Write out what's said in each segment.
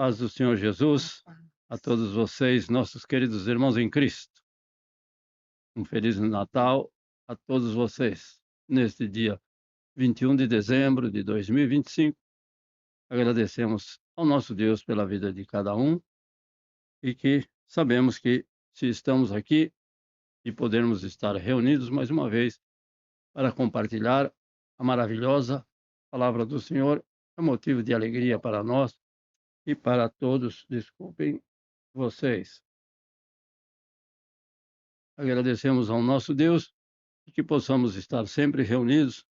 Paz do Senhor Jesus a todos vocês, nossos queridos irmãos em Cristo. Um feliz Natal a todos vocês. Neste dia 21 de dezembro de 2025, agradecemos ao nosso Deus pela vida de cada um e que sabemos que se estamos aqui e podermos estar reunidos mais uma vez para compartilhar a maravilhosa palavra do Senhor, é motivo de alegria para nós e para todos. Desculpem vocês. Agradecemos ao nosso Deus e que possamos estar sempre reunidos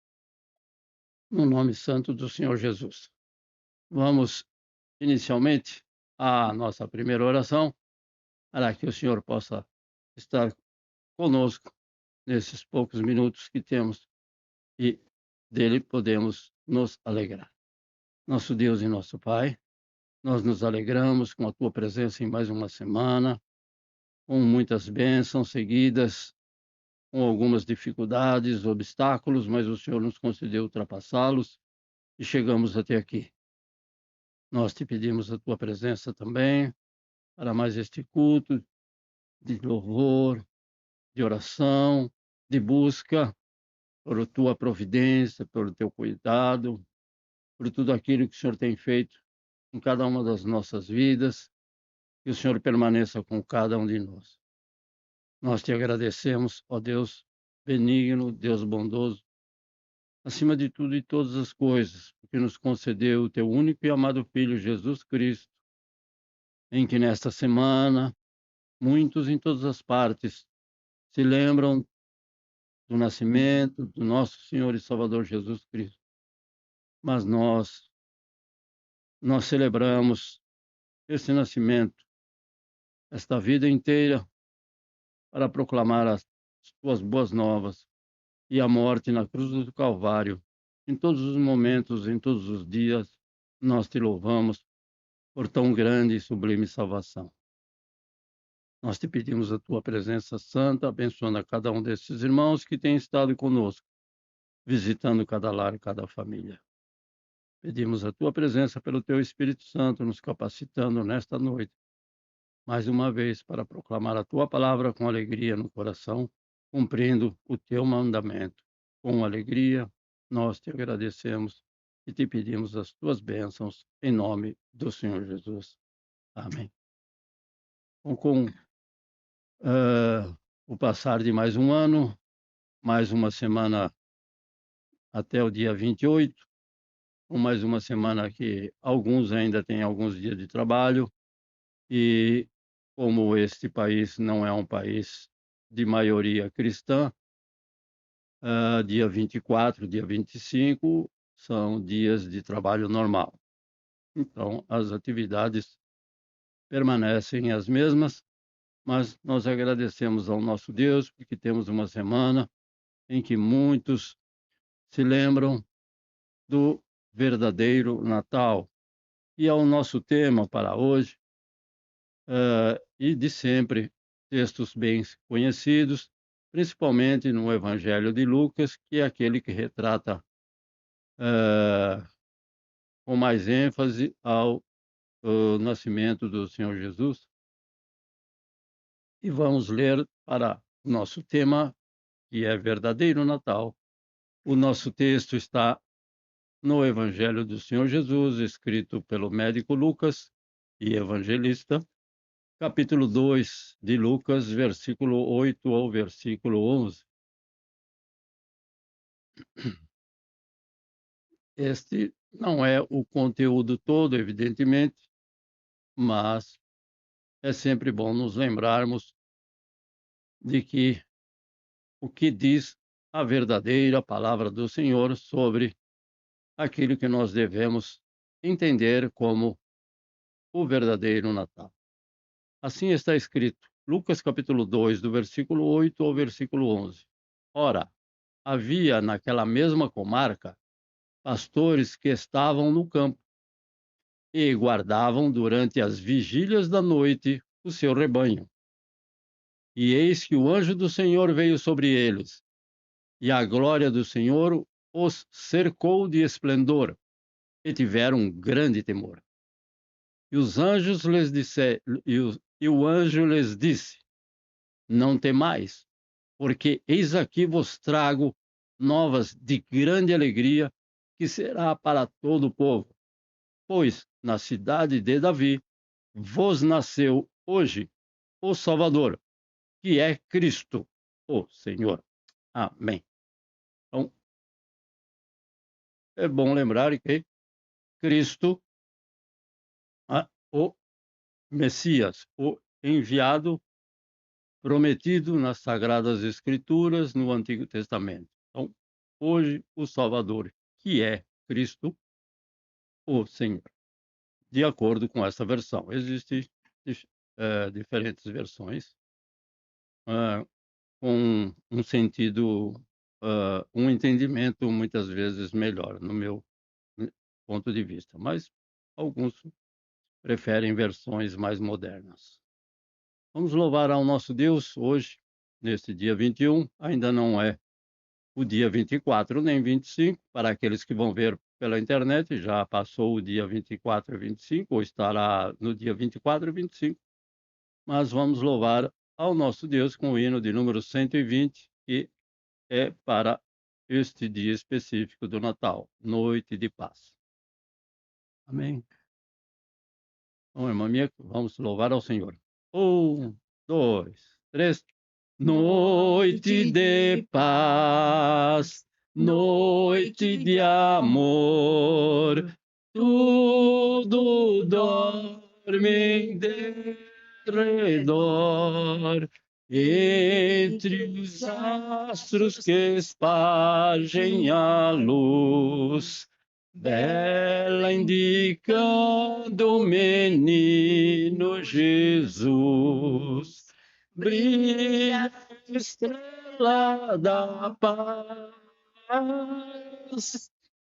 no nome santo do Senhor Jesus. Vamos inicialmente à nossa primeira oração, para que o Senhor possa estar conosco nesses poucos minutos que temos e dele podemos nos alegrar. Nosso Deus e nosso Pai, nós nos alegramos com a tua presença em mais uma semana, com muitas bênçãos seguidas, com algumas dificuldades, obstáculos, mas o Senhor nos concedeu ultrapassá-los e chegamos até aqui. Nós te pedimos a tua presença também para mais este culto de louvor, de oração, de busca por tua providência, pelo teu cuidado, por tudo aquilo que o Senhor tem feito em cada uma das nossas vidas, que o Senhor permaneça com cada um de nós. Nós te agradecemos, ó Deus benigno, Deus bondoso, acima de tudo e todas as coisas, porque nos concedeu o teu único e amado Filho, Jesus Cristo, em que nesta semana, muitos em todas as partes se lembram do nascimento do nosso Senhor e Salvador Jesus Cristo. Mas nós celebramos esse nascimento, esta vida inteira, para proclamar as tuas boas novas e a morte na cruz do Calvário. Em todos os momentos, em todos os dias, nós te louvamos por tão grande e sublime salvação. Nós te pedimos a tua presença santa, abençoando a cada um desses irmãos que têm estado conosco, visitando cada lar e cada família. Pedimos a tua presença pelo teu Espírito Santo, nos capacitando nesta noite, mais uma vez, para proclamar a tua palavra com alegria no coração, cumprindo o teu mandamento. Com alegria, nós te agradecemos e te pedimos as tuas bênçãos, em nome do Senhor Jesus. Amém. Bom, com o passar de mais um ano, mais uma semana até o dia 28, com mais uma semana que alguns ainda têm alguns dias de trabalho, e como este país não é um país de maioria cristã, dia 24, dia 25 são dias de trabalho normal. Então, as atividades permanecem as mesmas, mas nós agradecemos ao nosso Deus porque temos uma semana em que muitos se lembram do verdadeiro Natal. E é o nosso tema para hoje, e de sempre, textos bem conhecidos, principalmente no Evangelho de Lucas, que é aquele que retrata com mais ênfase ao nascimento do Senhor Jesus. E vamos ler para o nosso tema, que é verdadeiro Natal. O nosso texto está no Evangelho do Senhor Jesus, escrito pelo médico Lucas e evangelista, capítulo 2 de Lucas, versículo 8 ao versículo 11. Este não é o conteúdo todo, evidentemente, mas é sempre bom nos lembrarmos de que o que diz a verdadeira palavra do Senhor sobre aquilo que nós devemos entender como o verdadeiro Natal. Assim está escrito, Lucas capítulo 2, do versículo 8 ao versículo 11. Ora, havia naquela mesma comarca pastores que estavam no campo e guardavam durante as vigílias da noite o seu rebanho. E eis que o anjo do Senhor veio sobre eles, e a glória do Senhor os cercou de esplendor, e tiveram um grande temor. E os anjos lhes disse, e o anjo lhes disse: Não temais, porque eis aqui vos trago novas de grande alegria, que será para todo o povo. Pois na cidade de Davi vos nasceu hoje o Salvador, que é Cristo, o Senhor. Amém. Então, é bom lembrar que Cristo, o Messias, o enviado, prometido nas Sagradas Escrituras no Antigo Testamento. Então, hoje, o Salvador, que é Cristo, o Senhor. De acordo com essa versão. Existem diferentes versões com um sentido, um entendimento muitas vezes melhor, no meu ponto de vista, mas alguns preferem versões mais modernas. Vamos louvar ao nosso Deus hoje, neste dia 21, ainda não é o dia 24 nem 25, para aqueles que vão ver pela internet, já passou o dia 24 e 25, ou estará no dia 24 e 25, mas vamos louvar ao nosso Deus com o hino de número 120, que é para este dia específico do Natal, noite de paz. Amém. Então, irmã minha, vamos louvar ao Senhor. 1, 2, 3. Noite de paz, noite de amor, tudo dorme em derredor, entre os astros que espargem a luz, bela indicando o menino Jesus. Brilha a estrela da paz,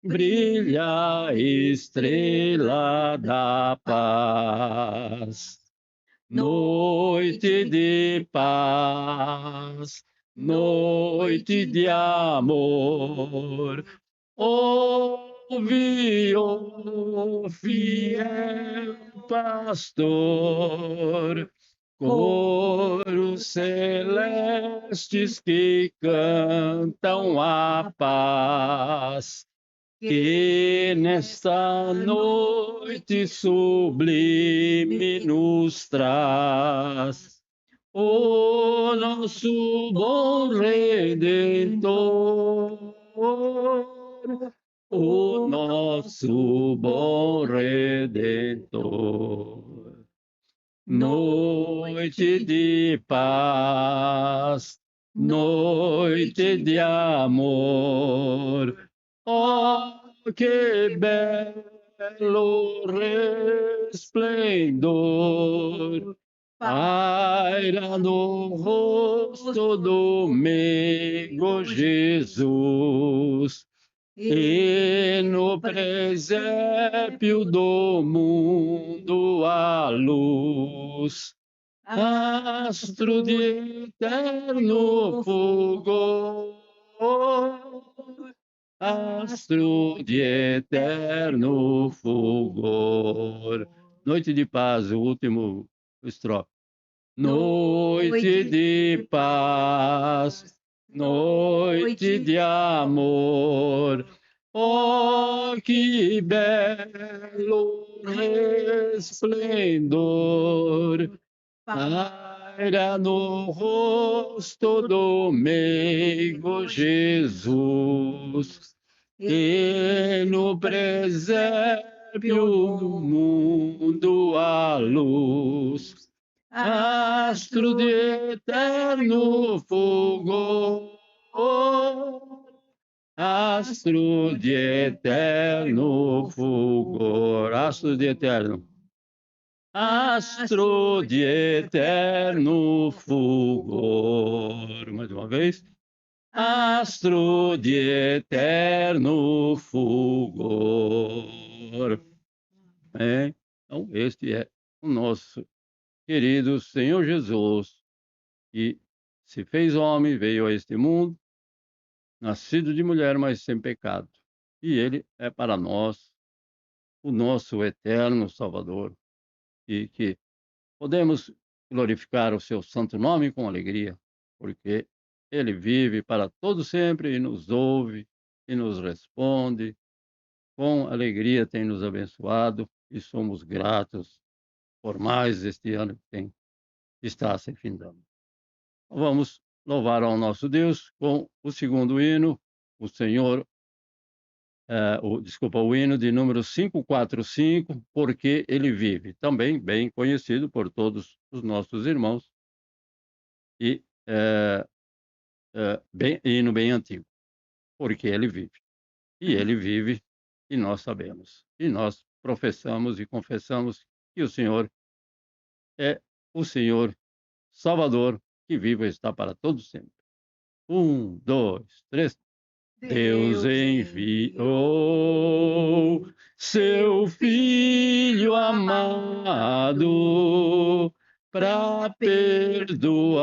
brilha a estrela da paz. Noite de paz, noite de amor, ouve, ó fiel pastor, coros celestes que cantam a paz, que nesta noite sublime nos traz o nosso bom Redentor, o nosso bom Redentor. Noite de paz, noite de amor, oh, que belo resplendor, paira no rosto do meigo Jesus, e no presépio do mundo a luz, astro de eterno fulgor, astro de eterno fulgor. Noite de paz, o último estrofe. Noite de paz, noite de amor, oh, que belo resplendor, paira no rosto do meigo Jesus, e no presépio do mundo a luz, astro de eterno fulgor, astro de eterno fulgor, astro de eterno, astro de eterno fulgor. Mais uma vez. Astro de eterno fulgor. Então, este é o nosso querido Senhor Jesus, que se fez homem, veio a este mundo, nascido de mulher, mas sem pecado. E ele é para nós o nosso eterno Salvador. e que podemos glorificar o seu santo nome com alegria, porque ele vive para todo sempre e nos ouve e nos responde. Com alegria tem nos abençoado e somos gratos por mais este ano que está se findando. Vamos louvar ao nosso Deus com o segundo hino, o Senhor, o hino de número 545, Porque Ele Vive, também bem conhecido por todos os nossos irmãos, e hino bem antigo, porque Ele vive. E Ele vive, e nós sabemos, e nós professamos e confessamos que o Senhor é o Senhor Salvador, que vive e está para todo sempre. 1, 2, 3. Deus enviou seu Filho amado para perdoar,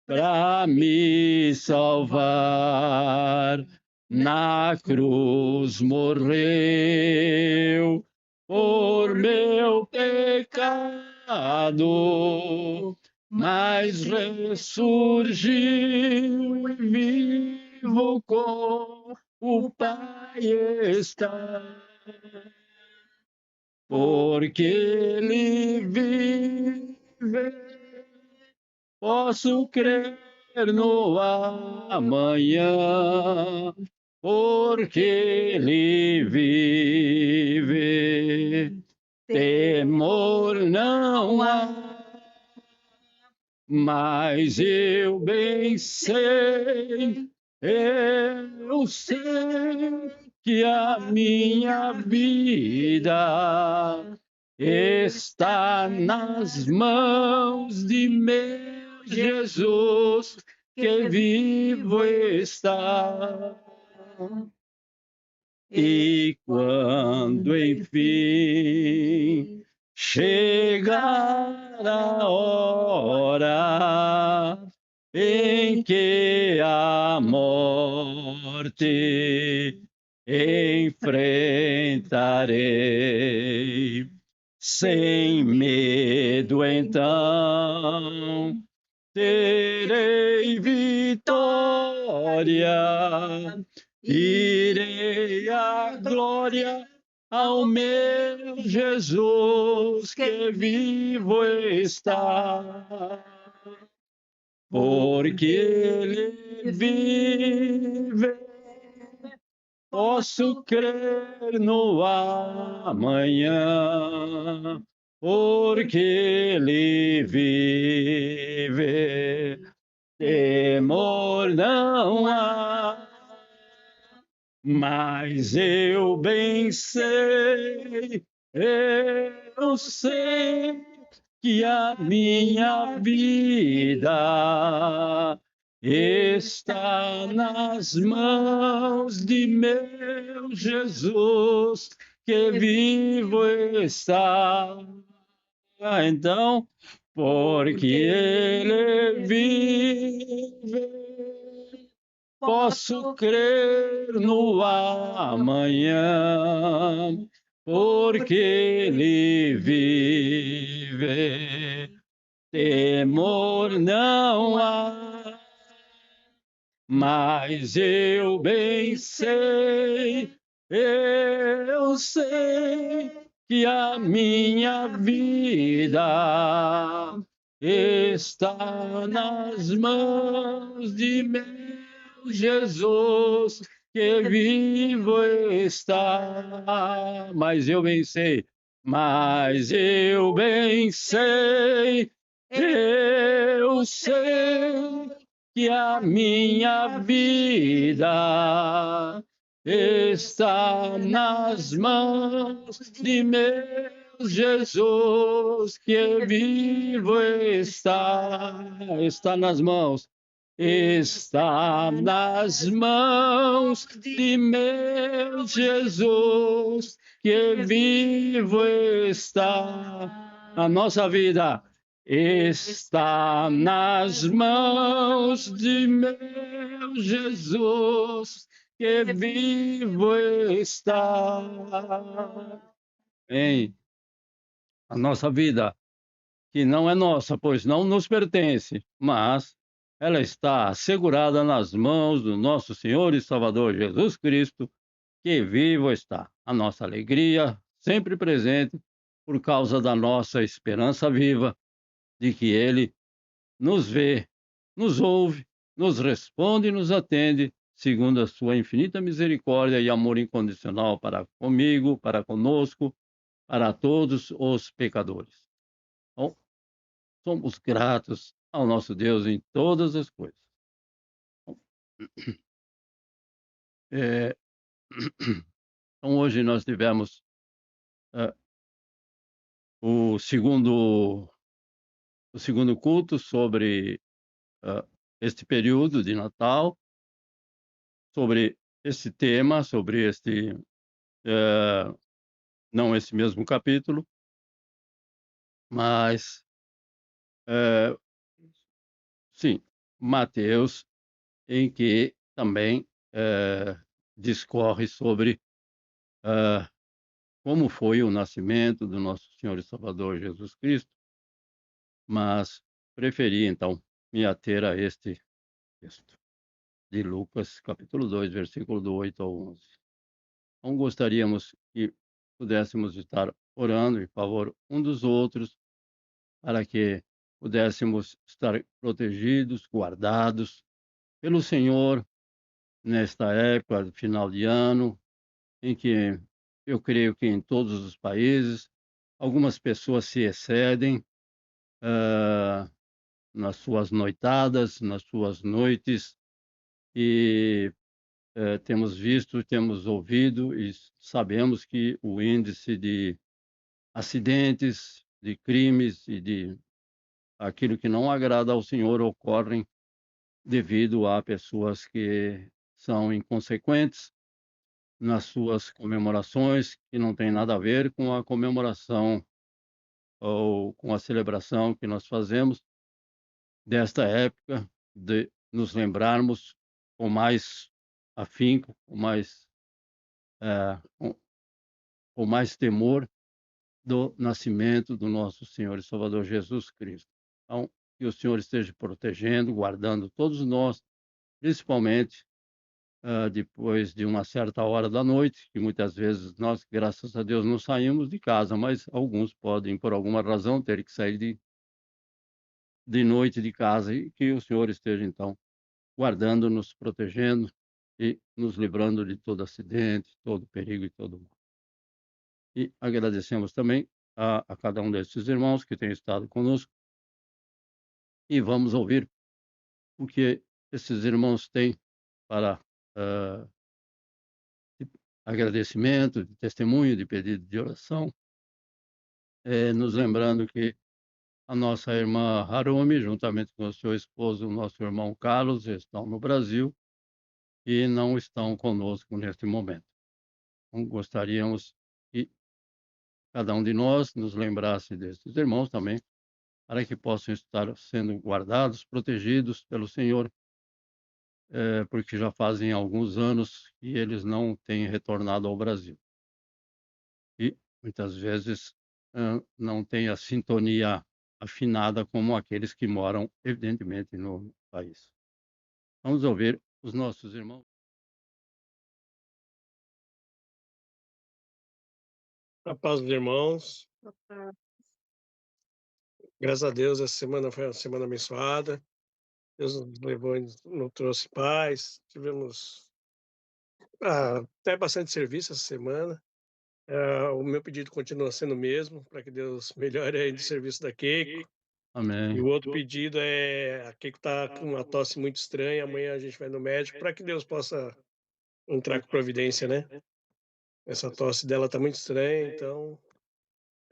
para me salvar. Na cruz morreu por meu pecado, mas ressurgiu e vivo com o Pai está, porque Ele vive, posso crer no amanhã, porque Ele vive, temor não há. Mas eu bem sei, eu sei que a minha vida está nas mãos de meu Jesus, que vivo está. E quando enfim chegar a hora em que a morte enfrentarei, sem medo então terei vitória, irei à glória ao meu Jesus, que vivo está, porque Ele vive, posso crer no amanhã, porque Ele vive, temor não há. Mas eu bem sei, eu sei que a minha vida está nas mãos de meu Jesus, que vivo está. Então, porque Ele vive, posso crer no amanhã, porque Ele vive, temor não há. Mas eu bem sei, eu sei que a minha vida está nas mãos de meu Jesus, que vivo está. Mas eu bem sei, mas eu bem sei, eu sei que a minha vida está nas mãos de meu Jesus, que vivo está nas mãos. Está nas mãos de meu Jesus, que vivo está. A nossa vida está nas mãos de meu Jesus, que vivo está. Amém. a nossa vida, que não é nossa, pois não nos pertence, mas ela está assegurada nas mãos do nosso Senhor e Salvador Jesus Cristo, que vivo está. A nossa alegria, sempre presente, por causa da nossa esperança viva de que Ele nos vê, nos ouve, nos responde e nos atende, segundo a sua infinita misericórdia e amor incondicional para comigo, para conosco, para todos os pecadores. Então, somos gratos ao nosso Deus em todas as coisas. Eh, então hoje nós tivemos, hã, o segundo culto sobre, hã, este período de Natal, sobre esse tema, sobre este, eh, não esse mesmo capítulo, mas, eh, sim, Mateus, em que também, discorre sobre, hã, como foi o nascimento do nosso Senhor e Salvador Jesus Cristo, mas preferi então me ater a este texto de Lucas, capítulo 2, versículo do 8 ao 11. Então gostaríamos que pudéssemos estar orando em favor um dos outros, para que pudéssemos estar protegidos, guardados pelo Senhor nesta época de final de ano, em que eu creio que em todos os países algumas pessoas se excedem, hã, nas suas noitadas, nas suas noites e, temos visto, temos ouvido e sabemos que o índice de acidentes, de crimes e de aquilo que não agrada ao Senhor ocorrem devido a pessoas que são inconsequentes nas suas comemorações, que não tem nada a ver com a comemoração ou com a celebração que nós fazemos desta época, de nos lembrarmos com mais afinco, com mais, com mais temor do nascimento do nosso Senhor e Salvador Jesus Cristo. Então, que o Senhor esteja protegendo, guardando todos nós, principalmente, depois de uma certa hora da noite, que muitas vezes nós, graças a Deus, não saímos de casa, mas alguns podem, por alguma razão, ter que sair de noite de casa e que o Senhor esteja, então, guardando, nos protegendo e nos livrando de todo acidente, todo perigo e todo mal. E agradecemos também a cada um desses irmãos que tem estado conosco e vamos ouvir o que esses irmãos têm para, hã, de agradecimento, de testemunho, de pedido de oração, nos lembrando que a nossa irmã Harumi, juntamente com o seu esposo, o nosso irmão Carlos, estão no Brasil e não estão conosco neste momento. Então gostaríamos que cada um de nós nos lembrasse desses irmãos também, para que possam estar sendo guardados, protegidos pelo Senhor, porque já fazem alguns anos que eles não têm retornado ao Brasil. E muitas vezes, não têm a sintonia afinada como aqueles que moram, evidentemente, no país. Vamos ouvir os nossos irmãos. A paz dos irmãos, graças a Deus essa semana foi uma semana abençoada, Deus nos levou e nos trouxe paz, tivemos, até bastante serviço essa semana, o meu pedido continua sendo o mesmo, para que Deus melhore aí do serviço da Keiko, e Amém. o outro pedido é a Keiko tá com uma tosse muito estranha, amanhã a gente vai no médico para que Deus possa entrar com providência, né. Essa tosse dela tá muito estranha, então,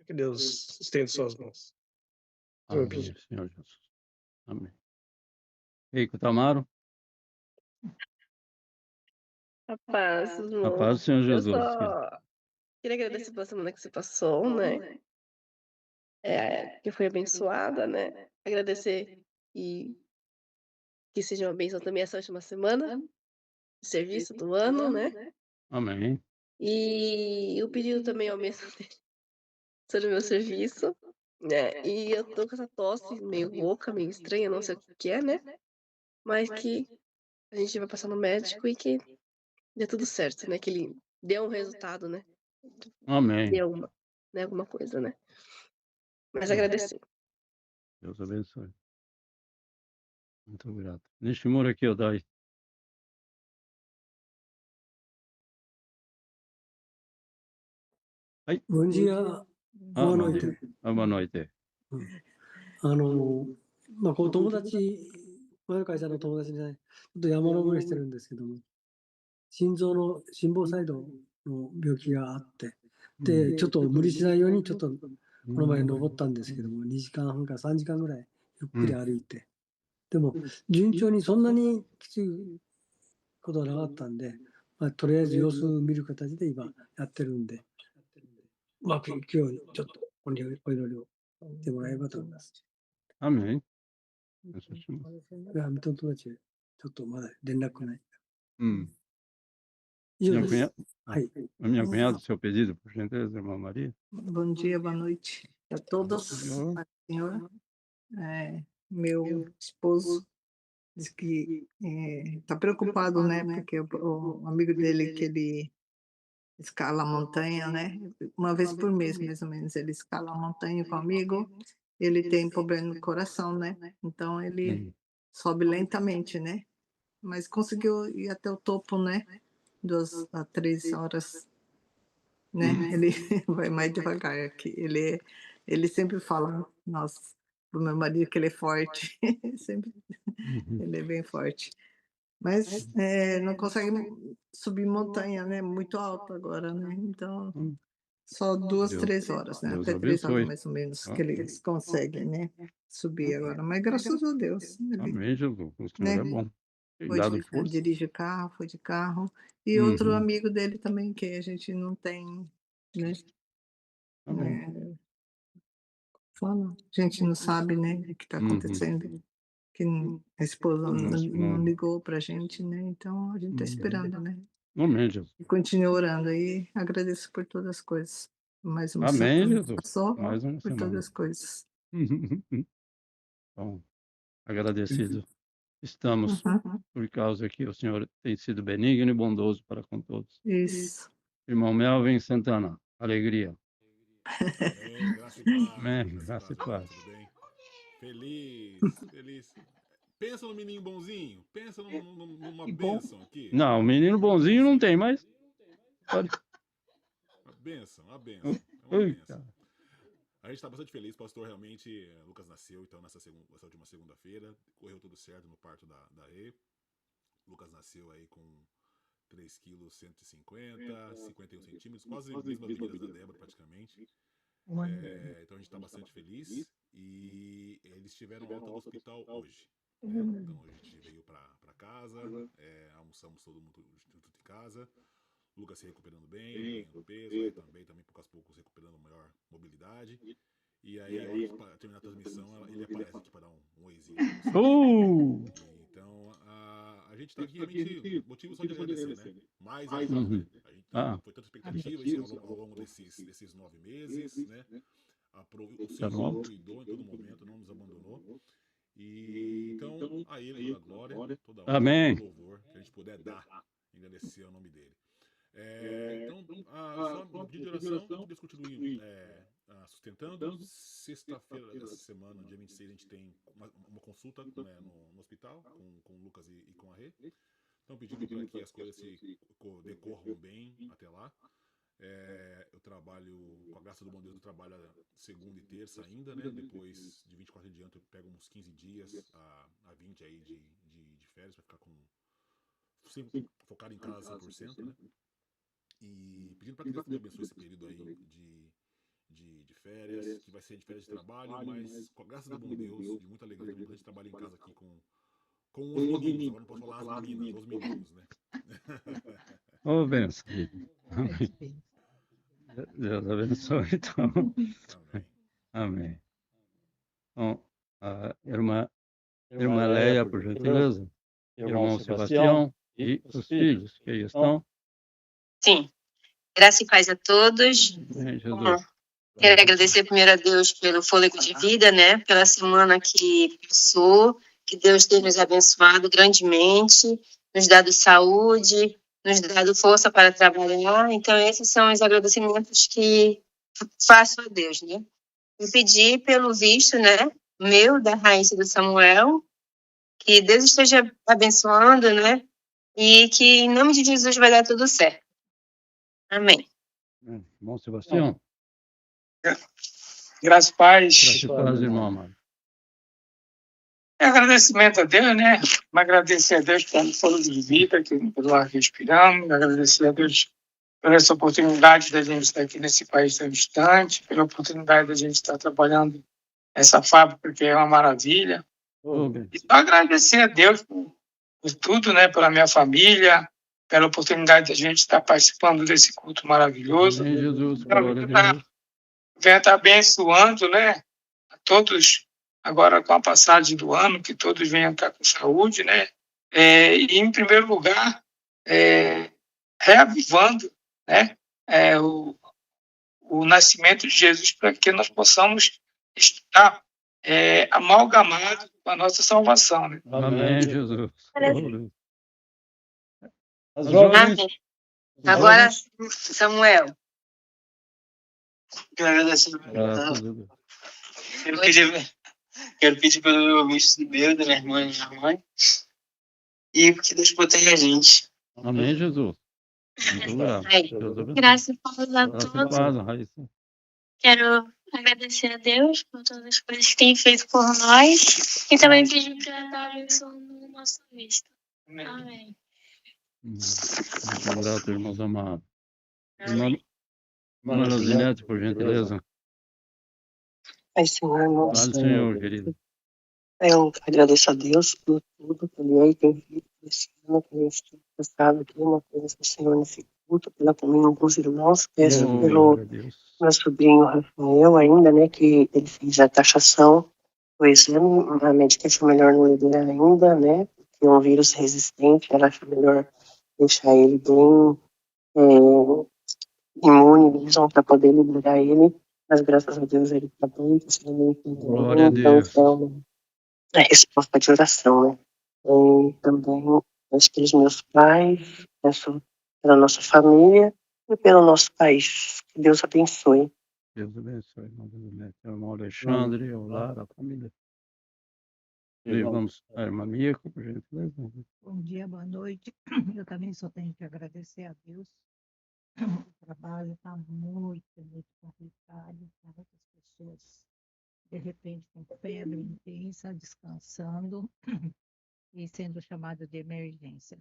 que Deus estenda suas mãos. Esse é o meu Amém, pedido. Senhor Jesus. Amém. Eico Tamaro, Rapaz, a irmão, paz do Senhor eu Jesus, querido. só queria agradecer pela semana que você passou, né, que foi abençoada, né, agradecer e que seja uma bênção também essa última semana de serviço do ano, né, Amém. e o pedido também ao mesmo tempo sobre o meu serviço, né, e eu tô com essa tosse meio rouca, meio estranha, não sei o que que é, né, mas que a gente vai passar no médico e que dê tudo certo, né, que ele dê um resultado, né, Amém. dê uma, né, alguma coisa, né. Mas Amém. agradecer. Deus abençoe. Muito grato. Nishimura Kyodai. Ai. ボンジーア、 Ah, ボアノ bom イ dia. テ。 Ah, boa noite. こう友達、前の会社の友達で、ね、ちょっと山登りしてるんですけども、心房細動の病気があって、で、ちょっと無理しないように、ちょっとこの前登ったんですけども、2時間半から3時間ぐらいゆっくり歩いて、でも順調にそんなにきついことはなかったんで、とりあえず様子を見る形で今やってるんで、うまくいくようにちょっとお祈りをしてもらえればと思います。 Amém. いや、水戸友達、ちょっとまだ連絡ない。以上 Minha です。 cunhada, はい。 minha cunhada, seu pedido, por gentileza, irmã Maria. Bom dia, boa noite a todos. Senhor. A senhora, meu esposo diz que está preocupado, né? Porque o amigo dele que ele escala a montanha, né? Uma vez por mês, mais ou menos, ele escala a montanha comigo. Ele tem problema no coração, né? Então ele sobe lentamente, né? Mas conseguiu ir até o topo, né? 2 a 3 horas. Né? Ele vai mais devagar aqui. Ele sempre fala, nossa, pro meu marido que ele é forte. Sempre, ele é bem forte. Mas não consegue subir montanha, né? Muito alto agora, né? Então, só 2, 3 horas, né? Deus Até 3 horas abençoe. mais ou menos que eles conseguem, né? Subir agora. Mas graças a Deus. Ele, Amém, Jesus. O Senhor né? é bom. Foi Obrigado, força. dirige carro, foi de carro. E outro amigo dele também, que a gente não tem, né? Amém. A gente não sabe, né, o que está acontecendo, que a esposa não ligou para a gente, né, então a gente está esperando, né. Amém, Jesus. E continuo orando e agradeço por todas as coisas. Mais uma Amém, semana Jesus. passou, Mais uma por semana. todas as coisas. Bom, agradecido estamos por causa que o Senhor tem sido benigno e bondoso para com todos. Isso. Irmão Melvin Santana, alegria. Amém, graça e paz. Amém, graça e paz. Tudo bem? Feliz. Pensa no menino bonzinho, pensa numa bênção aqui. Não, o menino bonzinho não tem, mas... Pode. Uma bênção. É uma bênção. A gente está bastante feliz, pastor, realmente, Lucas nasceu, então, essa última segunda-feira, correu tudo certo no parto da Rê. Lucas nasceu aí com 3 kg 150, 51 centímetros, quase as mesmas medidas da Débora, praticamente. Então a gente está bastante feliz e eles tiveram alta no hospital hoje. Então a gente veio para casa, almoçamos todo mundo junto em casa. O Lucas se recuperando bem, ganhando peso, também pouco a pouco recuperando maior mobilidade. E aí, para terminar a transmissão, ele aparece aqui para dar um oizinho. Então, a gente está aqui realmente motivo só de agradecer, né? Mais ainda, né? A gente foi tanta expectativa ao longo desses 9 meses, né? O Senhor cuidou em todo momento, não nos abandonou. E então, a Ele toda a glória, toda a honra, todo louvor que a gente puder dar, agradecer ao nome dele. Então, só no pedido de oração, que Deus continue sustentando. Sexta-feira dessa semana, dia 26, a gente tem uma consulta no hospital com o Lucas e com a Rê. Então, pedindo para que as coisas decorram bem até lá. Eu trabalho, com a graça do bom Deus, eu trabalho segunda e terça ainda, né? Depois de 24 em diante, eu pego uns 15 dias a 20 aí de férias, para ficar sempre focado em casa 100%, né? E pedindo para que Deus me abençoe esse período aí de férias, que vai ser de férias de trabalho, mas com a graça do bom Deus, de muita alegria também, a gente trabalha em casa aqui com os meninos. Agora não posso falar as meninas, os meninos, né? Ô, benção. Deus abençoe, então. Amém. Bom, a irmã Leia, por gentileza. Irmão Sebastião e os filhos que aí estão. Sim. Graça e paz a todos. Bem, Jesus. Quero agradecer primeiro a Deus pelo fôlego de vida, né? Pela semana que passou, que Deus tem nos abençoado grandemente, nos dado saúde, nos dado força para trabalhar. Então, esses são os agradecimentos que faço a Deus, né? E pedir pelo visto, né? Meu, da Raíssa e do Samuel, que Deus esteja abençoando, né? E que em nome de Jesus vai dar tudo certo. Amém. Irmão Sebastião. Graças a paz. Graças a paz, irmão amado. Agradecimento a Deus, né? Agradecer a Deus pelo fôlego de vida, que pelo ar que respiramos. Agradecer a Deus por essa oportunidade da gente estar aqui nesse país tão distante, pela oportunidade da gente estar trabalhando nessa fábrica que é uma maravilha. E só agradecer a Deus por tudo, né? Pela minha família, pela oportunidade da gente estar participando desse culto maravilhoso. Amém, Jesus, glória a Deus. Venha estar abençoando, né? A todos, agora com a passagem do ano, que todos venham estar com saúde, né? E, em primeiro lugar, reavivando, né? O nascimento de Jesus, para que nós possamos estar amalgamados com a nossa salvação, né? Amém, Jesus. Amém. Agora, Samuel. Quero agradecer. Quero pedir pelo visto meu, da minha irmã e da minha mãe. E que Deus proteja a gente. Amém, Jesus. Graças a todos. Quero agradecer a Deus por todas as coisas que tem feito por nós. E também pedir para estar abençoando o nosso visto. Amém. Muito grato, irmãos amados. Irmã Rosinete, por gentileza. Senhor, irmão. Senhor, querido. Eu agradeço a Deus por tudo que Ele tem feito esse ano, que a gente tem passado aqui na presença do Senhor nesse culto, pela comunhão com os irmãos. Peço pelo meu sobrinho Rafael ainda, né, que ele fez a taxação do exame, a médica achou melhor não liberar ainda, né, porque é um vírus resistente, ela achou melhor deixar ele bem imune mesmo para poder liberar ele, mas graças a Deus ele está bem, está sendo glória a Deus. Então, resposta de oração, né? E também peço pelos meus pais, peço pela nossa família e pelo nosso país. Que Deus abençoe. Deus abençoe, irmão. O irmão Alexandre, o Lara, a família. E vamos a irmã Mico, por gentileza. Bom dia, boa noite. Eu também só tenho que agradecer a Deus. O trabalho está muito complicado. Muitas pessoas, de repente, com febre intensa, descansando e sendo chamado de emergência.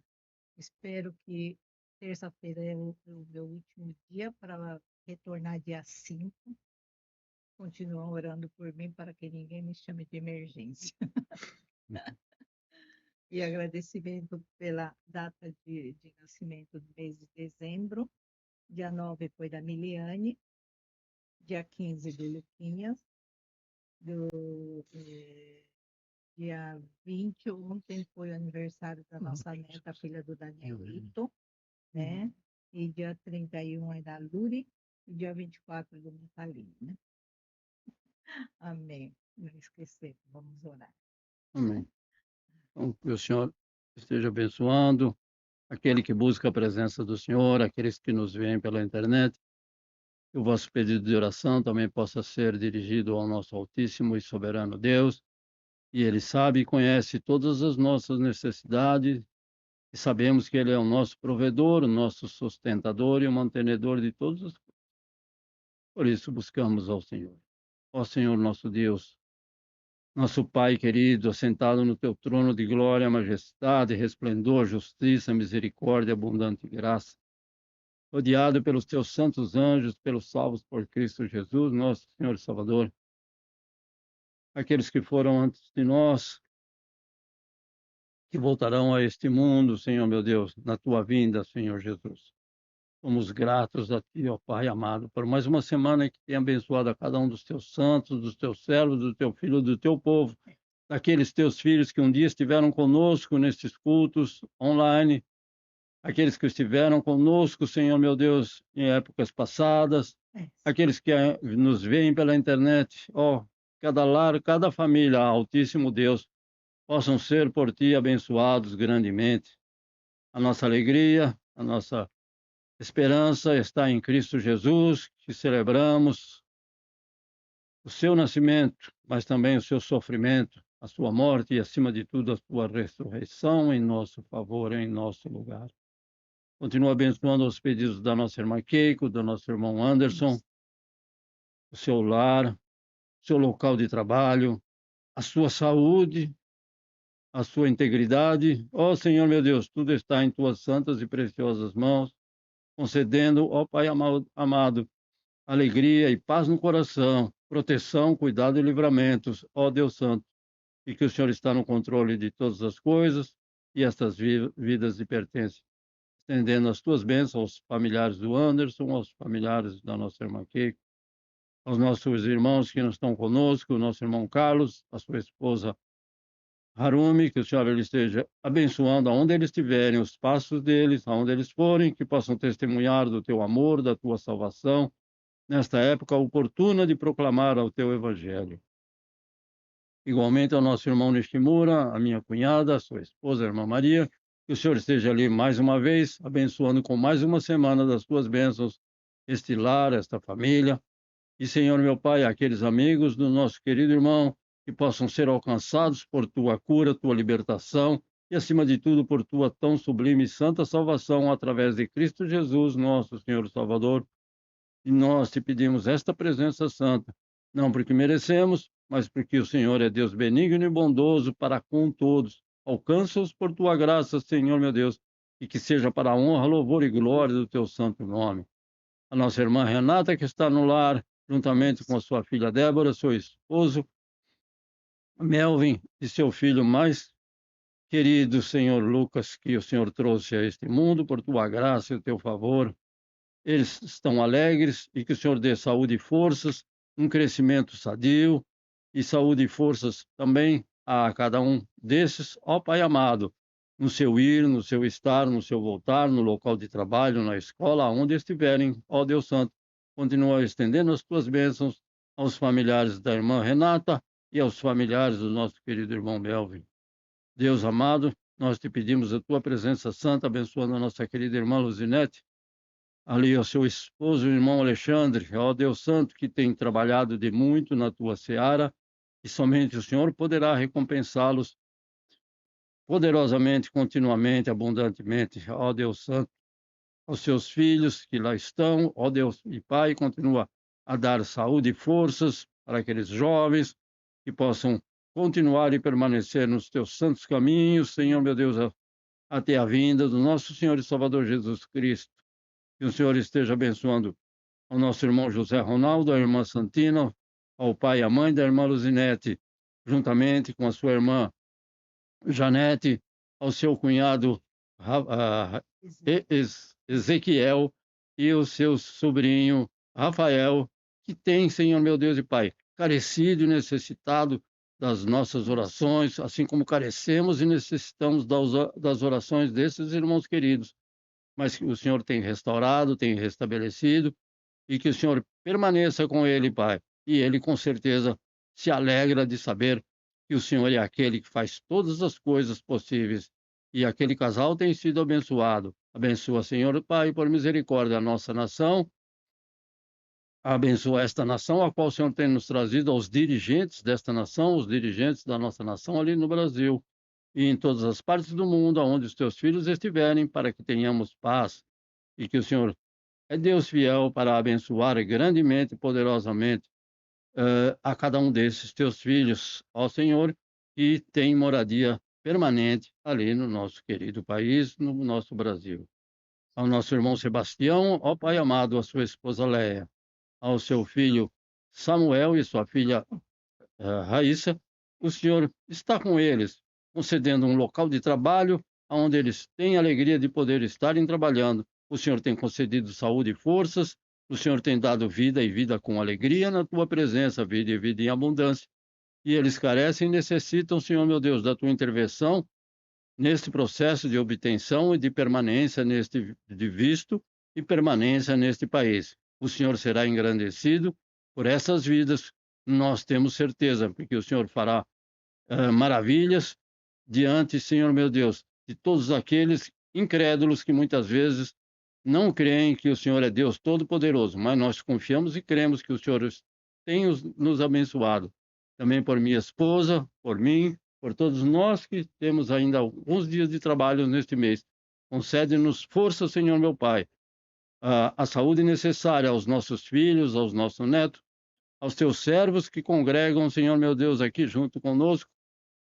Espero que terça-feira é o meu último dia para retornar dia 5. Continuam orando por mim para que ninguém me chame de emergência. E agradecimento pela data de nascimento do mês de dezembro. Dia 9 foi da Miliane, dia 15 do Luquinhas, dia 20, ontem foi o aniversário da nossa neta, filha do Danielito, né? E dia 31 é da Luri, e dia 24 do Natalino, né? Amém. Não esquecer, vamos orar. Amém. Então, que o Senhor esteja abençoando aquele que busca a presença do Senhor, aqueles que nos veem pela internet, que o vosso pedido de oração também possa ser dirigido ao nosso Altíssimo e Soberano Deus, e Ele sabe e conhece todas as nossas necessidades, e sabemos que Ele é o nosso provedor, o nosso sustentador e o mantenedor de todas as coisas. Por isso buscamos ao Senhor. Ó Senhor nosso Deus, nosso Pai querido, assentado no teu trono de glória, majestade, resplendor, justiça, misericórdia, abundante graça, rodeado pelos teus santos anjos, pelos salvos por Cristo Jesus, nosso Senhor e Salvador, aqueles que foram antes de nós, que voltarão a este mundo, Senhor meu Deus, na tua vinda, Senhor Jesus. Somos gratos a ti, ó Pai amado, por mais uma semana que tem abençoado a cada um dos teus santos, dos teus servos, do teu filho, do teu povo, daqueles teus filhos que um dia estiveram conosco nestes cultos online, aqueles que estiveram conosco, Senhor meu Deus, em épocas passadas, aqueles que nos veem pela internet, cada lar, cada família, Altíssimo Deus, possam ser por Ti abençoados grandemente. A nossa alegria, a nossa esperança está em Cristo Jesus, que celebramos o seu nascimento, mas também o seu sofrimento, a sua morte e, acima de tudo, a sua ressurreição em nosso favor, em nosso lugar. Continua abençoando os pedidos da nossa irmã Keiko, do nosso irmão Anderson, o seu lar, o seu local de trabalho, a sua saúde, a sua integridade. Senhor meu Deus, tudo está em tuas santas e preciosas mãos, concedendo, Pai amado, alegria e paz no coração, proteção, cuidado e livramentos, Deus Santo, e que o Senhor está no controle de todas as coisas e estas vidas lhe pertencem. Estendendo as tuas bênçãos aos familiares do Anderson, aos familiares da nossa irmã Keiko, aos nossos irmãos que não estão conosco, o nosso irmão Carlos, a sua esposa Harumi, que o Senhor ele esteja abençoando aonde eles estiverem, os passos deles, aonde eles forem, que possam testemunhar do teu amor, da tua salvação, nesta época oportuna de proclamar o teu evangelho. Igualmente ao nosso irmão Nishimura, a minha cunhada, a sua esposa, a irmã Maria, que o Senhor esteja ali mais uma vez, abençoando com mais uma semana das tuas bênçãos este lar, esta família. E, Senhor, meu Pai, aqueles amigos do nosso querido irmão, que possam ser alcançados por tua cura, tua libertação e, acima de tudo, por tua tão sublime e santa salvação através de Cristo Jesus, nosso Senhor Salvador. E nós te pedimos esta presença santa, não porque merecemos, mas porque o Senhor é Deus benigno e bondoso para com todos. Alcança-os por tua graça, Senhor, meu Deus, e que seja para a honra, louvor e glória do teu santo nome. A nossa irmã Renata, que está no lar, juntamente com a sua filha Débora, seu esposo Melvin e seu filho mais querido, Senhor Lucas, que o Senhor trouxe a este mundo por tua graça e o teu favor. Eles estão alegres e que o Senhor dê saúde e forças, um crescimento sadio e saúde e forças também a cada um desses, Pai amado, no seu ir, no seu estar, no seu voltar, no local de trabalho, na escola, onde estiverem, Deus Santo, continua estendendo as tuas bênçãos aos familiares da irmã Renata e aos familiares do nosso querido irmão Melvin. Deus amado, nós te pedimos a tua presença santa, abençoando a nossa querida irmã Luzinete, ali ao seu esposo, o irmão Alexandre, Deus Santo, que tem trabalhado de muito na tua seara, e somente o Senhor poderá recompensá-los poderosamente, continuamente, abundantemente. Deus Santo, aos seus filhos que lá estão, Deus e Pai, continua a dar saúde e forças para aqueles jovens que possam continuar e permanecer nos teus santos caminhos, Senhor, meu Deus, até a vinda do nosso Senhor e Salvador Jesus Cristo. Que o Senhor esteja abençoando ao nosso irmão José Ronaldo, à irmã Santina, ao pai e à mãe da irmã Luzinete, juntamente com a sua irmã Janete, ao seu cunhado Ezequiel e o seu sobrinho Rafael, que tem, Senhor meu Deus e Pai, carecido e necessitado das nossas orações, assim como carecemos e necessitamos das orações desses irmãos queridos, mas que o Senhor tem restaurado, tem restabelecido, e que o Senhor permaneça com ele, Pai. E ele, com certeza, se alegra de saber que o Senhor é aquele que faz todas as coisas possíveis. E aquele casal tem sido abençoado. Abençoa, Senhor, Pai, por misericórdia, a nossa nação. Abençoa esta nação, a qual o Senhor tem nos trazido, aos dirigentes desta nação, os dirigentes da nossa nação ali no Brasil e em todas as partes do mundo, onde os teus filhos estiverem, para que tenhamos paz. E que o Senhor é Deus fiel para abençoar grandemente e poderosamente a cada um desses teus filhos, Senhor, que tem moradia permanente ali no nosso querido país, no nosso Brasil. Ao nosso irmão Sebastião, Pai amado, a sua esposa Leia, ao seu filho Samuel e sua filha Raíssa, o Senhor está com eles, concedendo um local de trabalho onde eles têm alegria de poder estarem trabalhando. O Senhor tem concedido saúde e forças, o Senhor tem dado vida e vida com alegria na tua presença, vida e vida em abundância. E eles carecem e necessitam, Senhor meu Deus, da tua intervenção neste processo de obtenção e de permanência de visto e permanência neste país. o Senhor será engrandecido por essas vidas. Nós temos certeza, porque o Senhor fará maravilhas diante, Senhor meu Deus, de todos aqueles incrédulos que muitas vezes não creem que o Senhor é Deus Todo-Poderoso, mas nós confiamos e cremos que o Senhor tem nos abençoado. Também por minha esposa, por mim, por todos nós que temos ainda alguns dias de trabalho neste mês. Concede-nos força, Senhor meu Pai, a saúde necessária aos nossos filhos, aos nossos netos, aos teus servos que congregam, Senhor meu Deus, aqui junto conosco.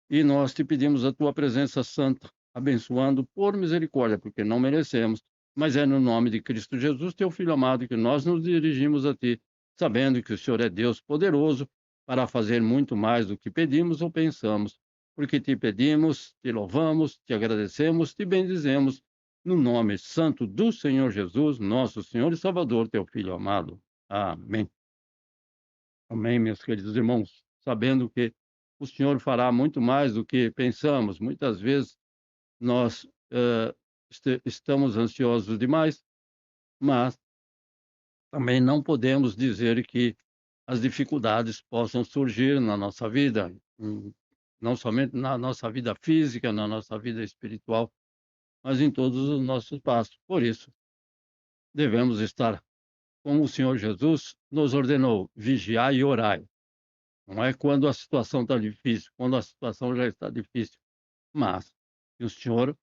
E nós te pedimos a tua presença santa, abençoando por misericórdia, porque não merecemos, mas é no nome de Cristo Jesus, teu Filho amado, que nós nos dirigimos a ti, sabendo que o Senhor é Deus poderoso para fazer muito mais do que pedimos ou pensamos, porque te pedimos, te louvamos, te agradecemos, te bendizemos, no nome santo do Senhor Jesus, nosso Senhor e Salvador, teu Filho amado. Amém. Amém, meus queridos irmãos, sabendo que o Senhor fará muito mais do que pensamos. Muitas vezes nós estamos ansiosos demais, mas também não podemos dizer que as dificuldades possam surgir na nossa vida, não somente na nossa vida física, na nossa vida espiritual, mas em todos os nossos passos. Por isso, devemos estar como o Senhor Jesus nos ordenou, vigiar e orar. Não é quando a situação está difícil, quando a situação já está difícil, mas que o Senhor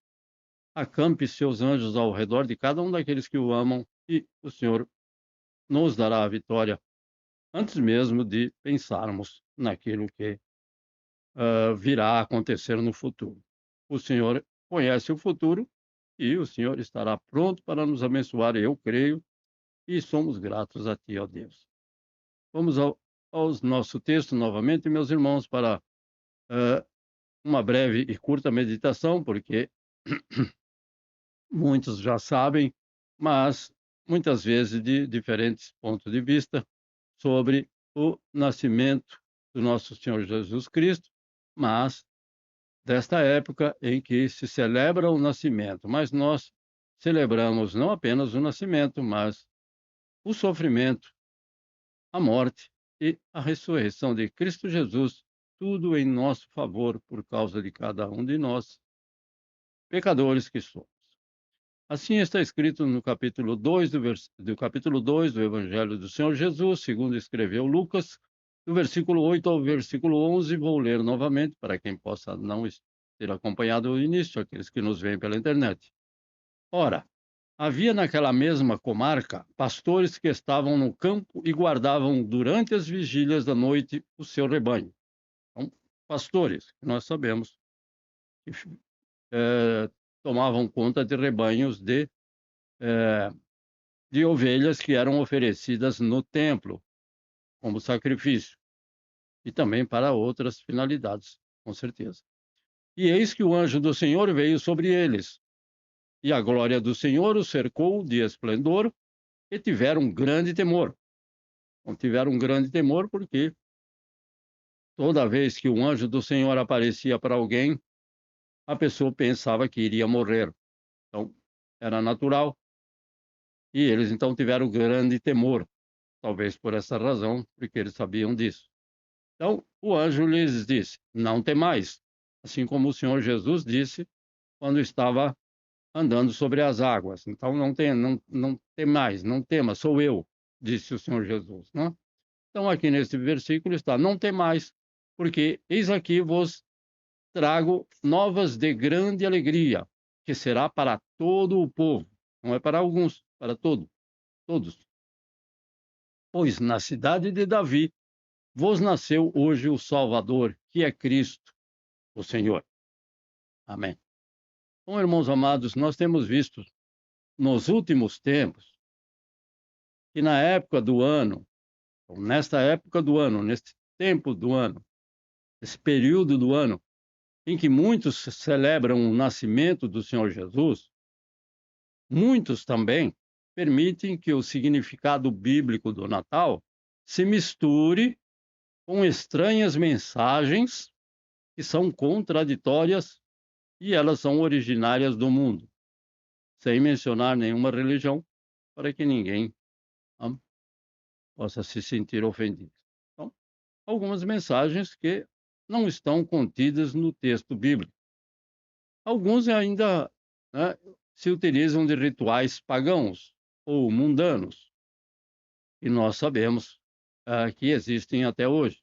acampe seus anjos ao redor de cada um daqueles que o amam e o Senhor nos dará a vitória antes mesmo de pensarmos naquilo que virá a acontecer no futuro. O Senhor conhece o futuro e o Senhor estará pronto para nos abençoar, eu creio, e somos gratos a Ti, ó Deus. Vamos ao nosso texto novamente, meus irmãos, para uma breve e curta meditação, porque muitos já sabem, mas muitas vezes de diferentes pontos de vista sobre o nascimento do nosso Senhor Jesus Cristo, mas desta época em que se celebra o nascimento. Mas nós celebramos não apenas o nascimento, mas o sofrimento, a morte e a ressurreição de Cristo Jesus, tudo em nosso favor por causa de cada um de nós, pecadores que somos. Assim está escrito no capítulo 2 do Evangelho do Senhor Jesus, segundo escreveu Lucas, do versículo 8 ao versículo 11. Vou ler novamente para quem possa não ter acompanhado o início, aqueles que nos veem pela internet. Ora, havia naquela mesma comarca pastores que estavam no campo e guardavam durante as vigílias da noite o seu rebanho. Então, pastores, que nós sabemos que tomavam conta de rebanhos de ovelhas que eram oferecidas no templo como sacrifício e também para outras finalidades, com certeza. E eis que o anjo do Senhor veio sobre eles, e a glória do Senhor os cercou de esplendor, e tiveram grande temor. Então, tiveram um grande temor porque toda vez que o anjo do Senhor aparecia para alguém, a pessoa pensava que iria morrer. Então, era natural. E eles, então, tiveram grande temor, talvez por essa razão, porque eles sabiam disso. Então, o anjo lhes disse, não temais, assim como o Senhor Jesus disse quando estava andando sobre as águas. Então, não temais, não tema, sou eu, disse o Senhor Jesus. Né? Então, aqui nesse versículo está, não temais, porque eis aqui vos trago novas de grande alegria, que será para todo o povo. Não é para alguns, para todos. Pois na cidade de Davi vos nasceu hoje o Salvador, que é Cristo, o Senhor. Amém. Bom, irmãos amados, nós temos visto nos últimos tempos que na época do ano, ou nesta época do ano, neste tempo do ano, esse período do ano, em que muitos celebram o nascimento do Senhor Jesus, muitos também permitem que o significado bíblico do Natal se misture com estranhas mensagens que são contraditórias e elas são originárias do mundo, sem mencionar nenhuma religião, para que ninguém possa se sentir ofendido. Então, algumas mensagens que não estão contidas no texto bíblico. Alguns ainda, né, se utilizam de rituais pagãos ou mundanos, e nós sabemos que existem até hoje.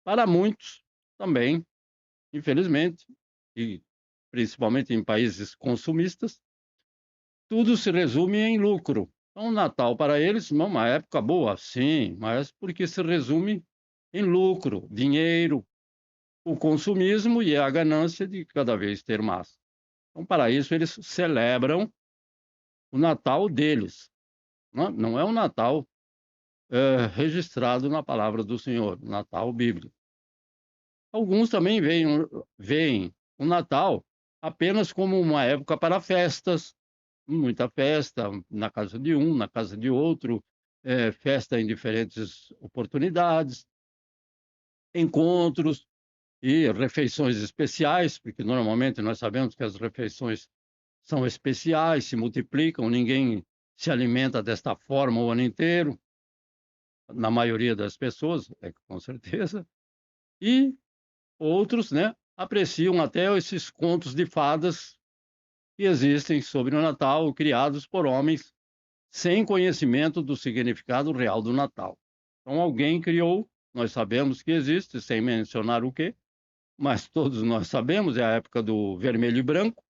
Para muitos também, infelizmente, e principalmente em países consumistas, tudo se resume em lucro. Então, o Natal para eles é uma época boa, sim, mas porque se resume em lucro, dinheiro, o consumismo e a ganância de cada vez ter mais. Então, para isso, eles celebram o Natal deles. Não é um Natal registrado na palavra do Senhor, Natal bíblico. Alguns também veem o Natal apenas como uma época para festas, muita festa na casa de um, na casa de outro, festa em diferentes oportunidades, encontros e refeições especiais, porque normalmente nós sabemos que as refeições são especiais, se multiplicam, ninguém se alimenta desta forma o ano inteiro, na maioria das pessoas, com certeza, e outros, né, apreciam até esses contos de fadas que existem sobre o Natal, criados por homens sem conhecimento do significado real do Natal. Então, alguém criou, nós sabemos que existe, sem mencionar o quê, mas todos nós sabemos, é a época do vermelho e branco.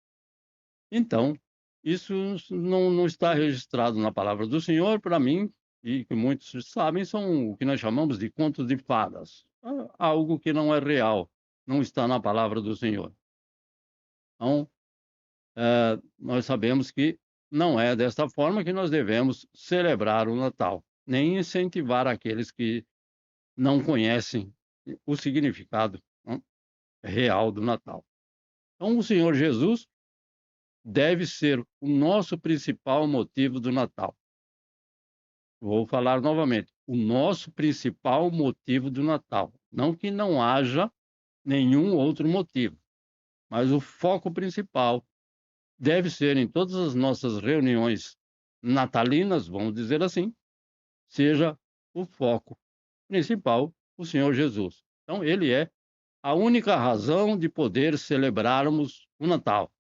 Então, isso não está registrado na palavra do Senhor, para mim, e que muitos sabem, são o que nós chamamos de contos de fadas. Algo que não é real, não está na palavra do Senhor. Então, nós sabemos que não é desta forma que nós devemos celebrar o Natal, nem incentivar aqueles que não conhecem o significado real do Natal. Então, o Senhor Jesus deve ser o nosso principal motivo do Natal. Vou falar novamente, o nosso principal motivo do Natal. Não que não haja nenhum outro motivo, mas o foco principal deve ser em todas as nossas reuniões natalinas, vamos dizer assim, seja o foco principal o Senhor Jesus. Então, ele é a única razão de poder celebrarmos o Natal.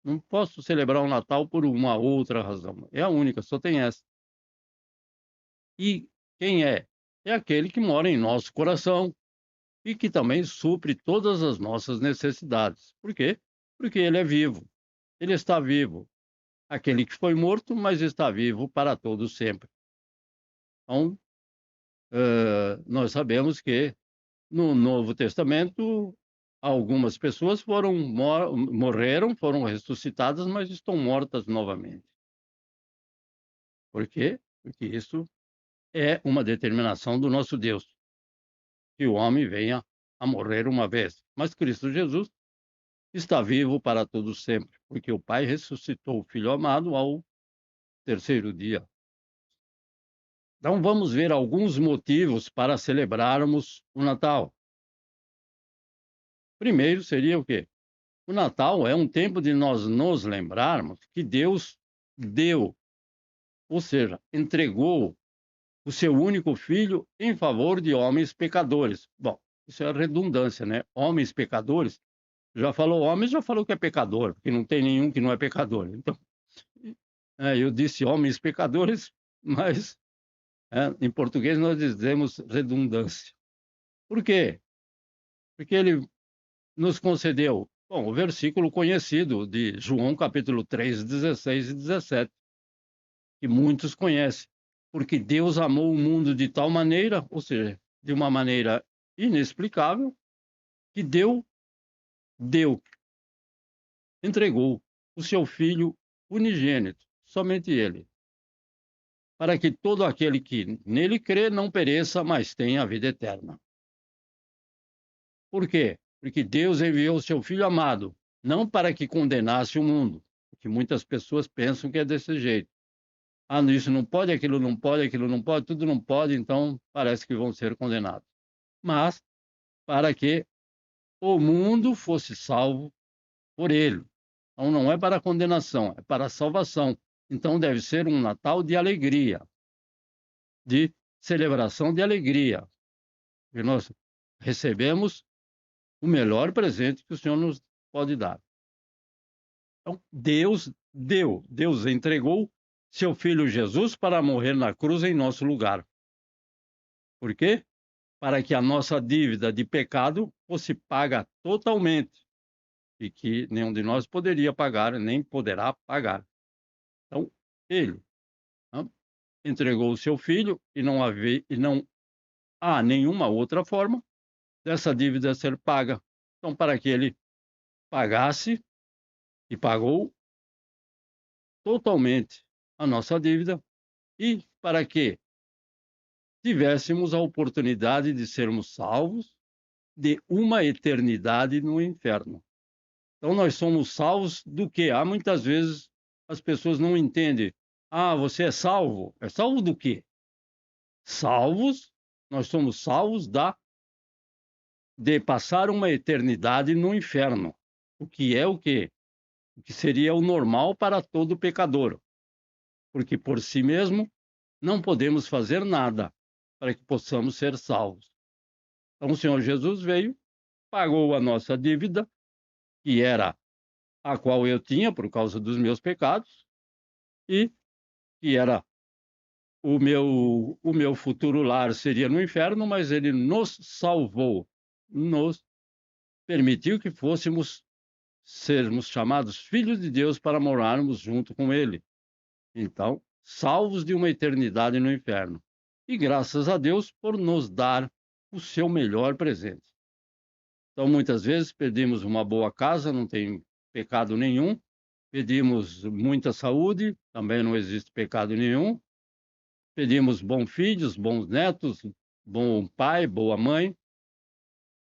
Não posso celebrar o Natal por uma outra razão. É a única, só tem essa. E quem é? É aquele que mora em nosso coração e que também supre todas as nossas necessidades. Por quê? Porque ele é vivo. Ele está vivo. Aquele que foi morto, mas está vivo para todos sempre. Então, nós sabemos que no Novo Testamento, algumas pessoas morreram, foram ressuscitadas, mas estão mortas novamente. Por quê? Porque isso é uma determinação do nosso Deus, que o homem venha a morrer uma vez. Mas Cristo Jesus está vivo para todos sempre, porque o Pai ressuscitou o Filho amado ao terceiro dia. Então vamos ver alguns motivos para celebrarmos o Natal. Primeiro seria o quê? O Natal é um tempo de nós nos lembrarmos que Deus deu, ou seja, entregou o seu único filho em favor de homens pecadores. Bom, isso é redundância, né? Homens pecadores. Já falou homens, já falou que é pecador, porque não tem nenhum que não é pecador. Então, eu disse homens pecadores, mas em português nós dizemos redundância. Por quê? Porque ele nos concedeu, bom, o versículo conhecido de João capítulo 3, 16 e 17, que muitos conhecem. Porque Deus amou o mundo de tal maneira, ou seja, de uma maneira inexplicável, que entregou o seu Filho unigênito, somente ele, para que todo aquele que nele crê não pereça, mas tenha a vida eterna. Por quê? Porque Deus enviou o seu Filho amado, não para que condenasse o mundo, porque muitas pessoas pensam que é desse jeito. Isso não pode, aquilo não pode, aquilo não pode, tudo não pode, então parece que vão ser condenados. Mas para que o mundo fosse salvo por ele. Então não é para condenação, é para salvação. Então deve ser um Natal de alegria, de celebração de alegria. E nós recebemos o melhor presente que o Senhor nos pode dar. Então, Deus entregou seu Filho Jesus para morrer na cruz em nosso lugar. Por quê? Para que a nossa dívida de pecado fosse paga totalmente e que nenhum de nós poderia pagar, nem poderá pagar. Então, Ele entregou o seu Filho e não há nenhuma outra forma dessa dívida ser paga. Então, para que Ele pagasse e pagou totalmente a nossa dívida e para que tivéssemos a oportunidade de sermos salvos de uma eternidade no inferno. Então, nós somos salvos do quê? Muitas vezes as pessoas não entendem. Você é salvo? É salvo do quê? Nós somos salvos de passar uma eternidade no inferno. O que é o quê? O que seria o normal para todo pecador. Porque por si mesmo não podemos fazer nada para que possamos ser salvos. Então o Senhor Jesus veio, pagou a nossa dívida, que era a qual eu tinha por causa dos meus pecados, e que era o meu futuro lar seria no inferno, mas Ele nos salvou, nos permitiu que sermos chamados filhos de Deus para morarmos junto com Ele. Então, salvos de uma eternidade no inferno. E graças a Deus por nos dar o seu melhor presente. Então, muitas vezes pedimos uma boa casa, não tem pecado nenhum. Pedimos muita saúde, também não existe pecado nenhum. Pedimos bons filhos, bons netos, bom pai, boa mãe.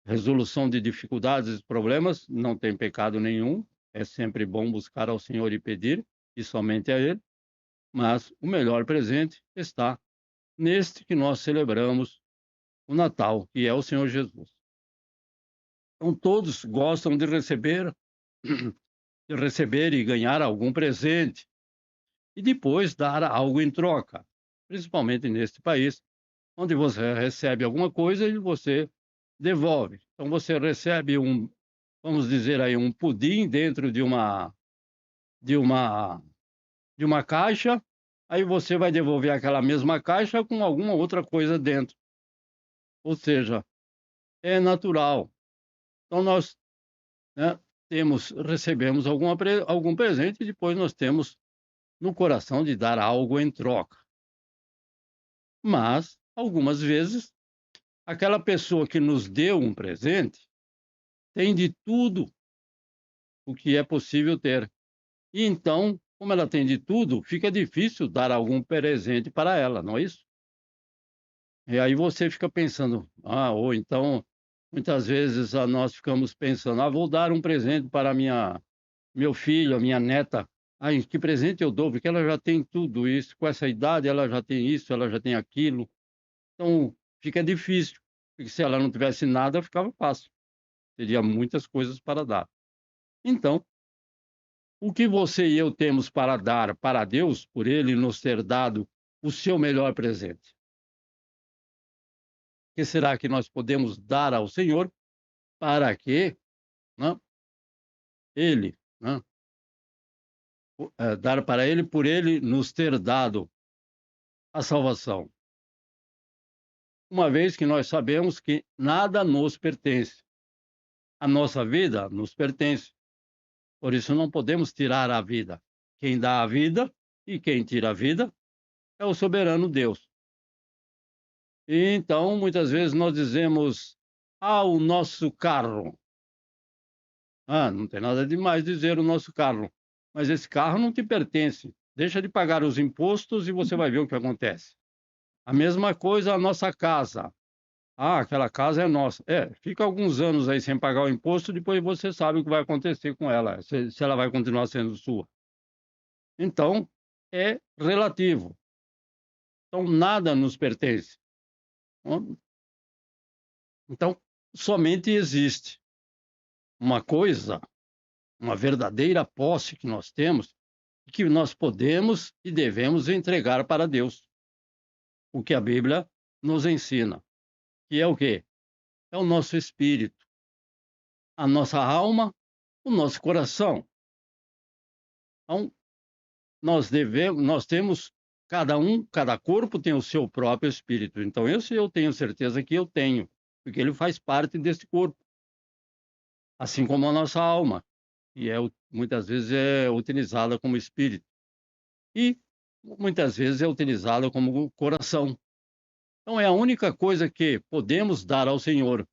Resolução de dificuldades e problemas, não tem pecado nenhum. É sempre bom buscar ao Senhor e pedir, e somente a Ele. Mas o melhor presente está neste que nós celebramos o Natal, que é o Senhor Jesus. Então, todos gostam de receber e ganhar algum presente e depois dar algo em troca, principalmente neste país, onde você recebe alguma coisa e você devolve. Então, você recebe vamos dizer aí, um pudim dentro de uma caixa, aí você vai devolver aquela mesma caixa com alguma outra coisa dentro. Ou seja, é natural. Então, nós recebemos algum presente e depois nós temos no coração de dar algo em troca. Mas, algumas vezes, aquela pessoa que nos deu um presente tem de tudo o que é possível ter. E então, como ela tem de tudo, fica difícil dar algum presente para ela, não é isso? E aí você fica pensando, ou então, muitas vezes nós ficamos pensando, vou dar um presente para meu filho, a minha neta. Que presente eu dou? Porque ela já tem tudo isso, com essa idade ela já tem isso, ela já tem aquilo. Então, fica difícil, porque se ela não tivesse nada, ficava fácil. Teria muitas coisas para dar. Então, o que você e eu temos para dar para Deus, por Ele nos ter dado o seu melhor presente? O que será que nós podemos dar ao Senhor para que Ele, dar para Ele por Ele nos ter dado a salvação? Uma vez que nós sabemos que nada nos pertence. A nossa vida nos pertence. Por isso não podemos tirar a vida. Quem dá a vida e quem tira a vida é o soberano Deus. E então, muitas vezes nós dizemos, o nosso carro. Não tem nada de mais dizer o nosso carro. Mas esse carro não te pertence. Deixa de pagar os impostos e você vai ver o que acontece. A mesma coisa a nossa casa. Aquela casa é nossa. Fica alguns anos aí sem pagar o imposto, depois você sabe o que vai acontecer com ela, se ela vai continuar sendo sua. Então, é relativo. Então, nada nos pertence. Então, somente existe uma coisa, uma verdadeira posse que nós temos, que nós podemos e devemos entregar para Deus. o que a Bíblia nos ensina, que é o quê? É o nosso espírito, a nossa alma, o nosso coração. Então, nós temos, cada corpo tem o seu próprio espírito. Então, esse eu tenho certeza que eu tenho, porque ele faz parte desse corpo. Assim como a nossa alma, e muitas vezes é utilizada como espírito. E muitas vezes é utilizada como coração. Então, é a única coisa que podemos dar ao Senhor,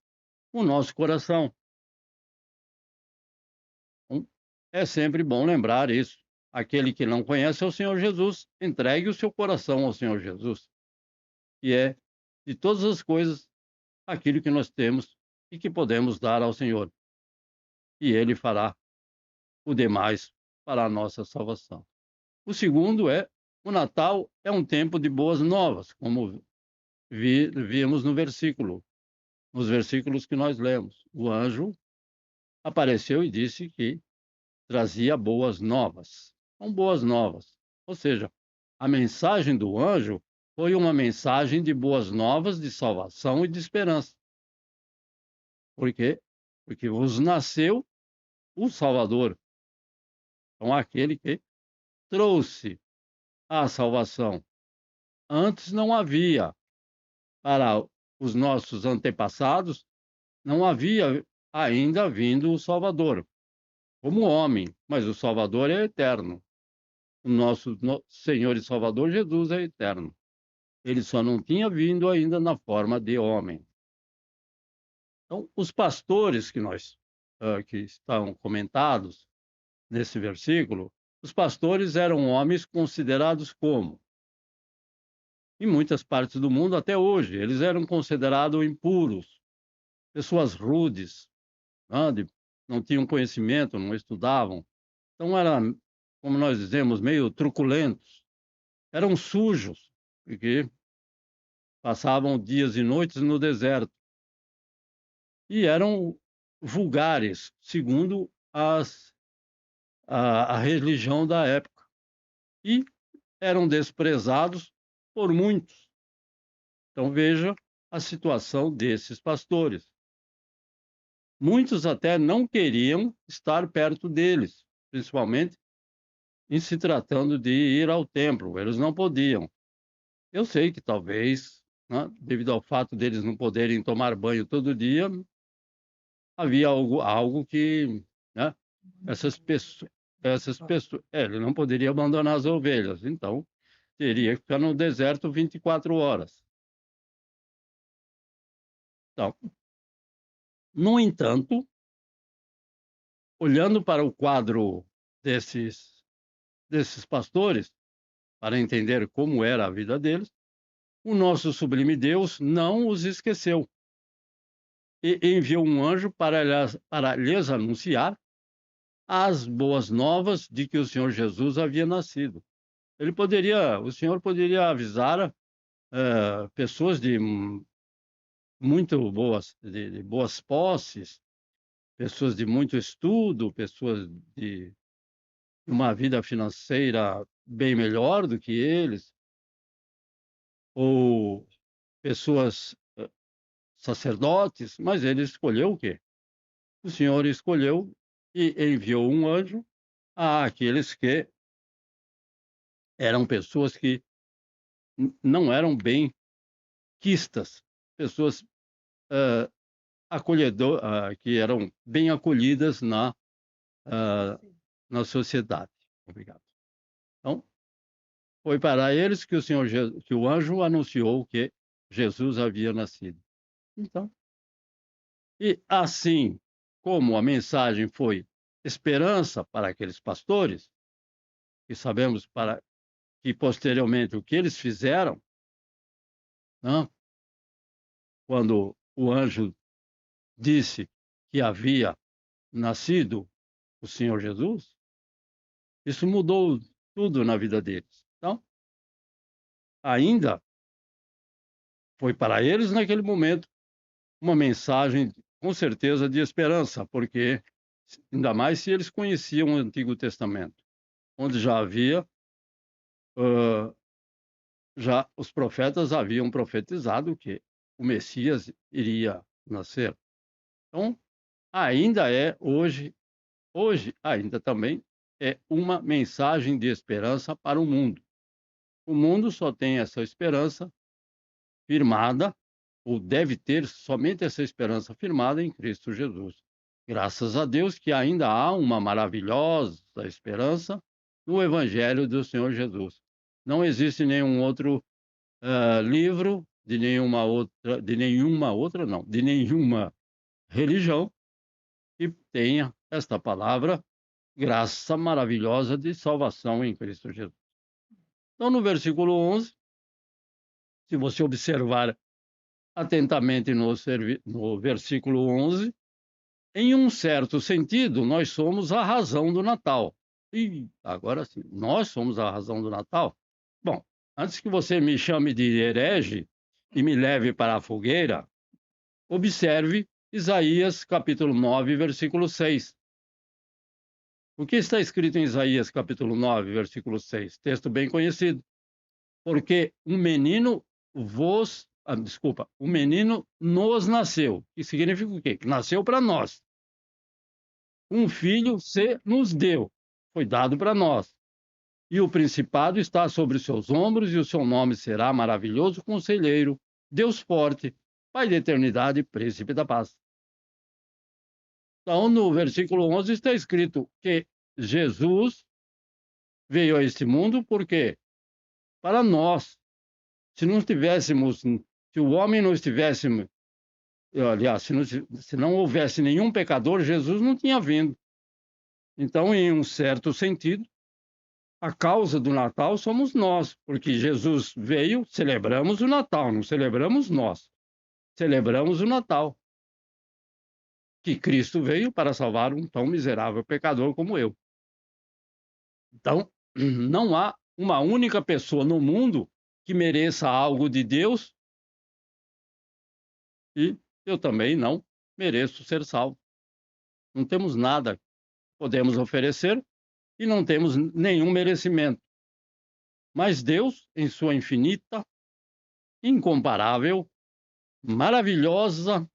o nosso coração. Então, é sempre bom lembrar isso. Aquele que não conhece o Senhor Jesus, entregue o seu coração ao Senhor Jesus, que é, de todas as coisas, aquilo que nós temos e que podemos dar ao Senhor. E Ele fará o demais para a nossa salvação. O segundo o Natal é um tempo de boas novas, como vimos nos versículos que nós lemos. O anjo apareceu e disse que trazia boas novas. São boas novas. Ou seja, a mensagem do anjo foi uma mensagem de boas novas, de salvação e de esperança. Por quê? Porque vos nasceu o Salvador. Então, aquele que trouxe a salvação. Antes não havia, para os nossos antepassados, não havia ainda vindo o Salvador, como homem, mas o Salvador é eterno. O nosso Senhor e Salvador Jesus é eterno. Ele só não tinha vindo ainda na forma de homem. Então, os pastores que estão comentados nesse versículo, os pastores eram homens considerados como? Em muitas partes do mundo, até hoje, eles eram considerados impuros, pessoas rudes, não tinham conhecimento, não estudavam. Então, eram, como nós dizemos, meio truculentos. Eram sujos, porque passavam dias e noites no deserto. E eram vulgares, segundo a religião da época. E eram desprezados por muitos. Então, veja a situação desses pastores. Muitos até não queriam estar perto deles, principalmente em se tratando de ir ao templo. Eles não podiam. Eu sei que talvez, devido ao fato deles não poderem tomar banho todo dia, havia algo que, essas pessoas, ele não poderia abandonar as ovelhas, então teria que ficar no deserto 24 horas. Então, no entanto, olhando para o quadro desses pastores, para entender como era a vida deles, o nosso sublime Deus não os esqueceu e enviou um anjo para lhes anunciar as boas novas de que o Senhor Jesus havia nascido. O Senhor poderia avisar pessoas de muito de boas posses, pessoas de muito estudo, pessoas de uma vida financeira bem melhor do que eles, ou pessoas sacerdotes, mas ele escolheu o quê? O Senhor escolheu e enviou um anjo àqueles que eram pessoas que não eram bem quistas, pessoas que eram bem acolhidas na sociedade. Obrigado. Então, foi para eles que que o anjo anunciou que Jesus havia nascido. Então, e assim como a mensagem foi esperança para aqueles pastores, e sabemos para que posteriormente o que eles fizeram, quando o anjo disse que havia nascido o Senhor Jesus, isso mudou tudo na vida deles. Então, ainda foi para eles naquele momento uma mensagem com certeza de esperança, porque ainda mais se eles conheciam o Antigo Testamento, onde já havia já os profetas haviam profetizado que o Messias iria nascer. Então, ainda é hoje ainda também é uma mensagem de esperança para o mundo. O mundo só tem essa esperança firmada, ou deve ter somente essa esperança firmada em Cristo Jesus. Graças a Deus que ainda há uma maravilhosa esperança no Evangelho do Senhor Jesus. Não existe nenhum outro livro de nenhuma religião que tenha esta palavra, graça maravilhosa de salvação em Cristo Jesus. Então, no versículo 11, se você observar atentamente no versículo 11, em um certo sentido, nós somos a razão do Natal. E agora sim, nós somos a razão do Natal? Bom, antes que você me chame de herege e me leve para a fogueira, observe Isaías capítulo 9, versículo 6. O que está escrito em Isaías capítulo 9, versículo 6? Texto bem conhecido. Porque um menino nos nasceu. Que significa o quê? Que nasceu para nós. Um filho se nos deu. Foi dado para nós. E o principado está sobre seus ombros, e o seu nome será Maravilhoso Conselheiro, Deus Forte, Pai da Eternidade, Príncipe da Paz. Então, no versículo 11 está escrito que Jesus veio a este mundo porque, para nós, se o homem não estivesse, aliás, se não houvesse nenhum pecador, Jesus não tinha vindo. Então, em um certo sentido, a causa do Natal somos nós, porque Jesus veio, celebramos o Natal, não celebramos nós. Celebramos o Natal. Que Cristo veio para salvar um tão miserável pecador como eu. Então, não há uma única pessoa no mundo que mereça algo de Deus e eu também não mereço ser salvo. Não temos nada que podemos oferecer e não temos nenhum merecimento. Mas Deus, em sua infinita, incomparável, maravilhosa,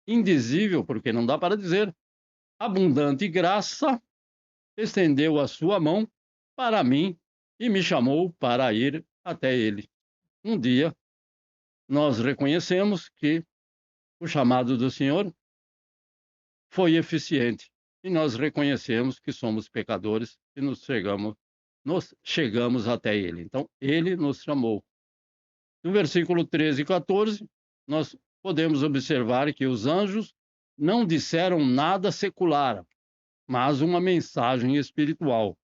indizível, porque não dá para dizer, abundante graça, estendeu a sua mão para mim e me chamou para ir até ele. Um dia, nós reconhecemos que o chamado do Senhor foi eficiente e nós reconhecemos que somos pecadores e nos chegamos até ele. Então, ele nos chamou. No versículo 13 e 14, nós podemos observar que os anjos não disseram nada secular, mas uma mensagem espiritual.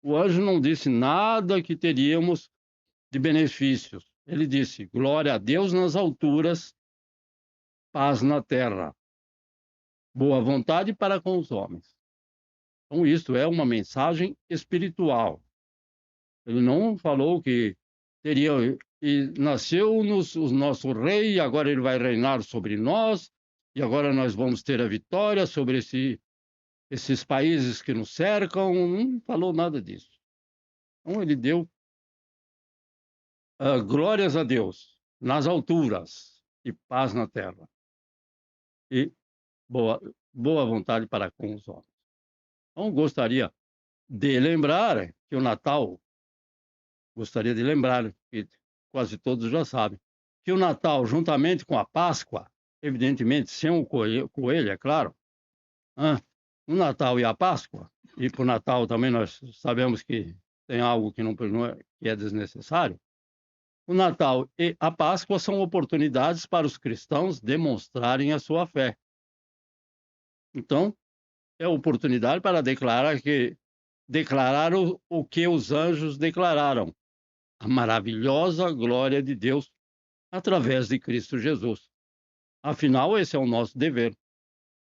O anjo não disse nada que teríamos de benefícios. Ele disse: glória a Deus nas alturas, paz na terra, boa vontade para com os homens. Então, isto é uma mensagem espiritual. Ele não falou que nasceu-nos o nosso rei, agora ele vai reinar sobre nós, e agora nós vamos ter a vitória sobre esses países que nos cercam. Não falou nada disso. Então, ele deu glórias a Deus nas alturas e paz na terra. E boa vontade para com os homens. Então, gostaria de lembrar, que quase todos já sabem, que o Natal, juntamente com a Páscoa, evidentemente sem o coelho, é claro, o Natal e a Páscoa, e para o Natal também nós sabemos que tem algo que que é desnecessário, o Natal e a Páscoa são oportunidades para os cristãos demonstrarem a sua fé. Então, é oportunidade para declarar o que os anjos declararam, a maravilhosa glória de Deus através de Cristo Jesus. Afinal, esse é o nosso dever,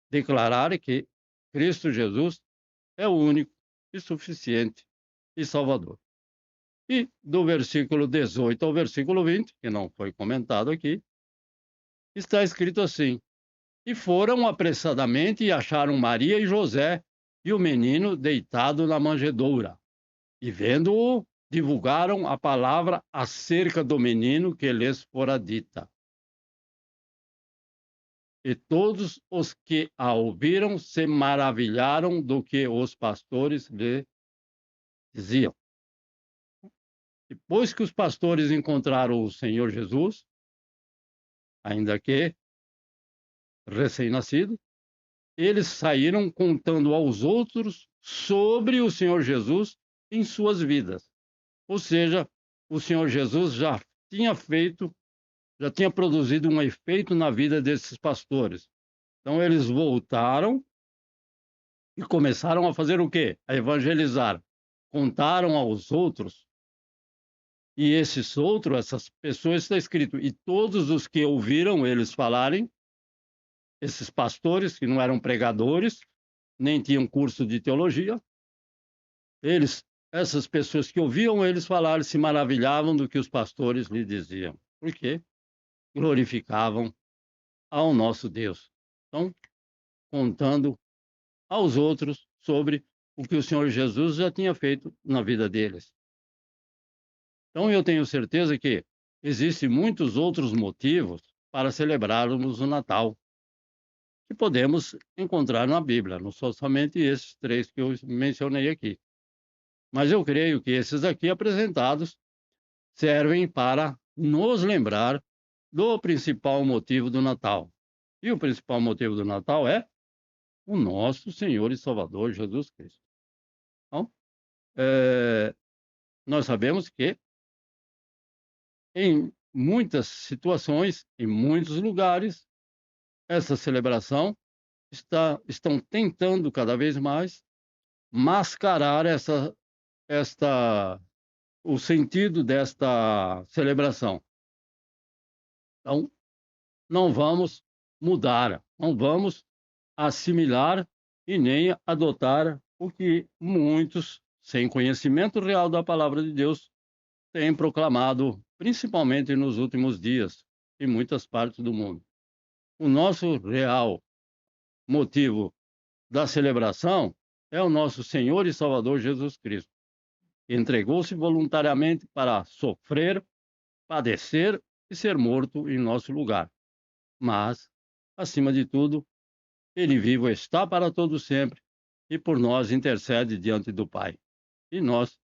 declarar que Cristo Jesus é o único e suficiente e Salvador. E do versículo 18 ao versículo 20, que não foi comentado aqui, está escrito assim: e foram apressadamente e acharam Maria e José e o menino deitado na manjedoura. E vendo-o, divulgaram a palavra acerca do menino que lhes fora dita. E todos os que a ouviram se maravilharam do que os pastores lhe diziam. Depois que os pastores encontraram o Senhor Jesus, ainda que recém-nascido, eles saíram contando aos outros sobre o Senhor Jesus em suas vidas. Ou seja, o Senhor Jesus já tinha produzido um efeito na vida desses pastores. Então eles voltaram e começaram a fazer o quê? A evangelizar. Contaram aos outros. E essas pessoas, está escrito, e todos os que ouviram eles falarem, esses pastores que não eram pregadores, nem tinham curso de teologia, essas pessoas que ouviam eles falar se maravilhavam do que os pastores lhe diziam. Por quê? Glorificavam ao nosso Deus. Então, contando aos outros sobre o que o Senhor Jesus já tinha feito na vida deles. Então, eu tenho certeza que existem muitos outros motivos para celebrarmos o Natal, que podemos encontrar na Bíblia, não são somente esses 3 que eu mencionei aqui. Mas eu creio que esses aqui apresentados servem para nos lembrar do principal motivo do Natal. E o principal motivo do Natal é o nosso Senhor e Salvador Jesus Cristo. Então, nós sabemos que em muitas situações, em muitos lugares, essa celebração estão tentando cada vez mais mascarar o sentido desta celebração. Então, não vamos mudar, não vamos assimilar e nem adotar o que muitos, sem conhecimento real da palavra de Deus, têm proclamado, principalmente nos últimos dias, em muitas partes do mundo. O nosso real motivo da celebração é o nosso Senhor e Salvador Jesus Cristo, que entregou-se voluntariamente para sofrer, padecer e ser morto em nosso lugar. Mas, acima de tudo, ele vivo está para todo sempre e por nós intercede diante do Pai. E nós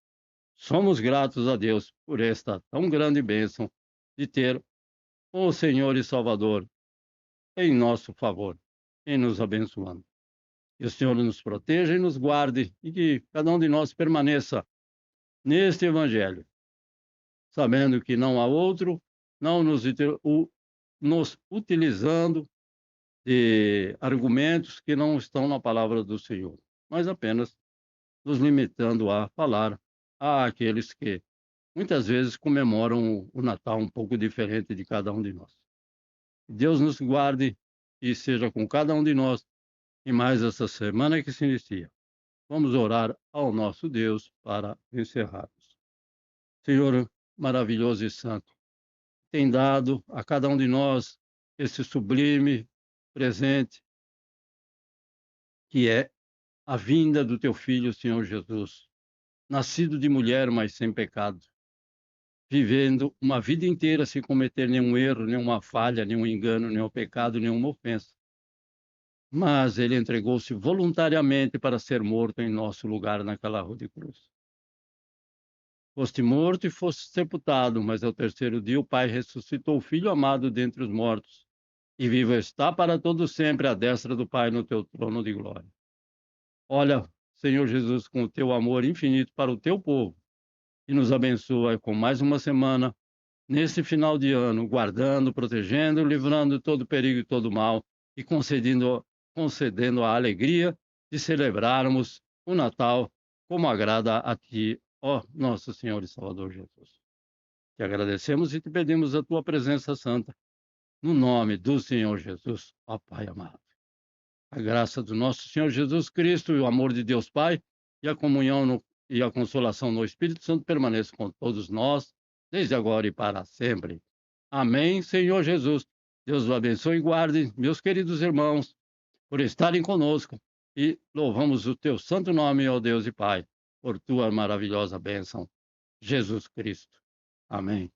somos gratos a Deus por esta tão grande bênção de ter o Senhor e Salvador em nosso favor, em nos abençoando. Que o Senhor nos proteja e nos guarde e que cada um de nós permaneça neste Evangelho, sabendo que não há outro, não nos utilizando de argumentos que não estão na palavra do Senhor, mas apenas nos limitando a falar àqueles que muitas vezes comemoram o Natal um pouco diferente de cada um de nós. Deus nos guarde e seja com cada um de nós em mais essa semana que se inicia. Vamos orar ao nosso Deus para encerrarmos. Senhor maravilhoso e santo, tem dado a cada um de nós esse sublime presente que é a vinda do teu Filho, Senhor Jesus, nascido de mulher, mas sem pecado, vivendo uma vida inteira sem cometer nenhum erro, nenhuma falha, nenhum engano, nenhum pecado, nenhuma ofensa. Mas ele entregou-se voluntariamente para ser morto em nosso lugar naquela cruz de cruz. Foste morto e foste sepultado, mas ao terceiro dia o Pai ressuscitou o Filho amado dentre os mortos, e vivo está para todo sempre à destra do Pai no teu trono de glória. Olha, Senhor Jesus, com o teu amor infinito para o teu povo, e nos abençoa com mais uma semana, nesse final de ano, guardando, protegendo, livrando todo perigo e todo mal, e concedendo a alegria de celebrarmos o Natal como agrada a Ti, ó nosso Senhor e Salvador Jesus. Te agradecemos e te pedimos a Tua presença santa, no nome do Senhor Jesus, ó Pai amado. A graça do nosso Senhor Jesus Cristo e o amor de Deus Pai e a comunhão e a consolação no Espírito Santo permaneçam com todos nós, desde agora e para sempre. Amém, Senhor Jesus. Deus o abençoe e guarde, meus queridos irmãos, por estarem conosco, e louvamos o teu santo nome, ó Deus e Pai, por tua maravilhosa bênção. Jesus Cristo. Amém.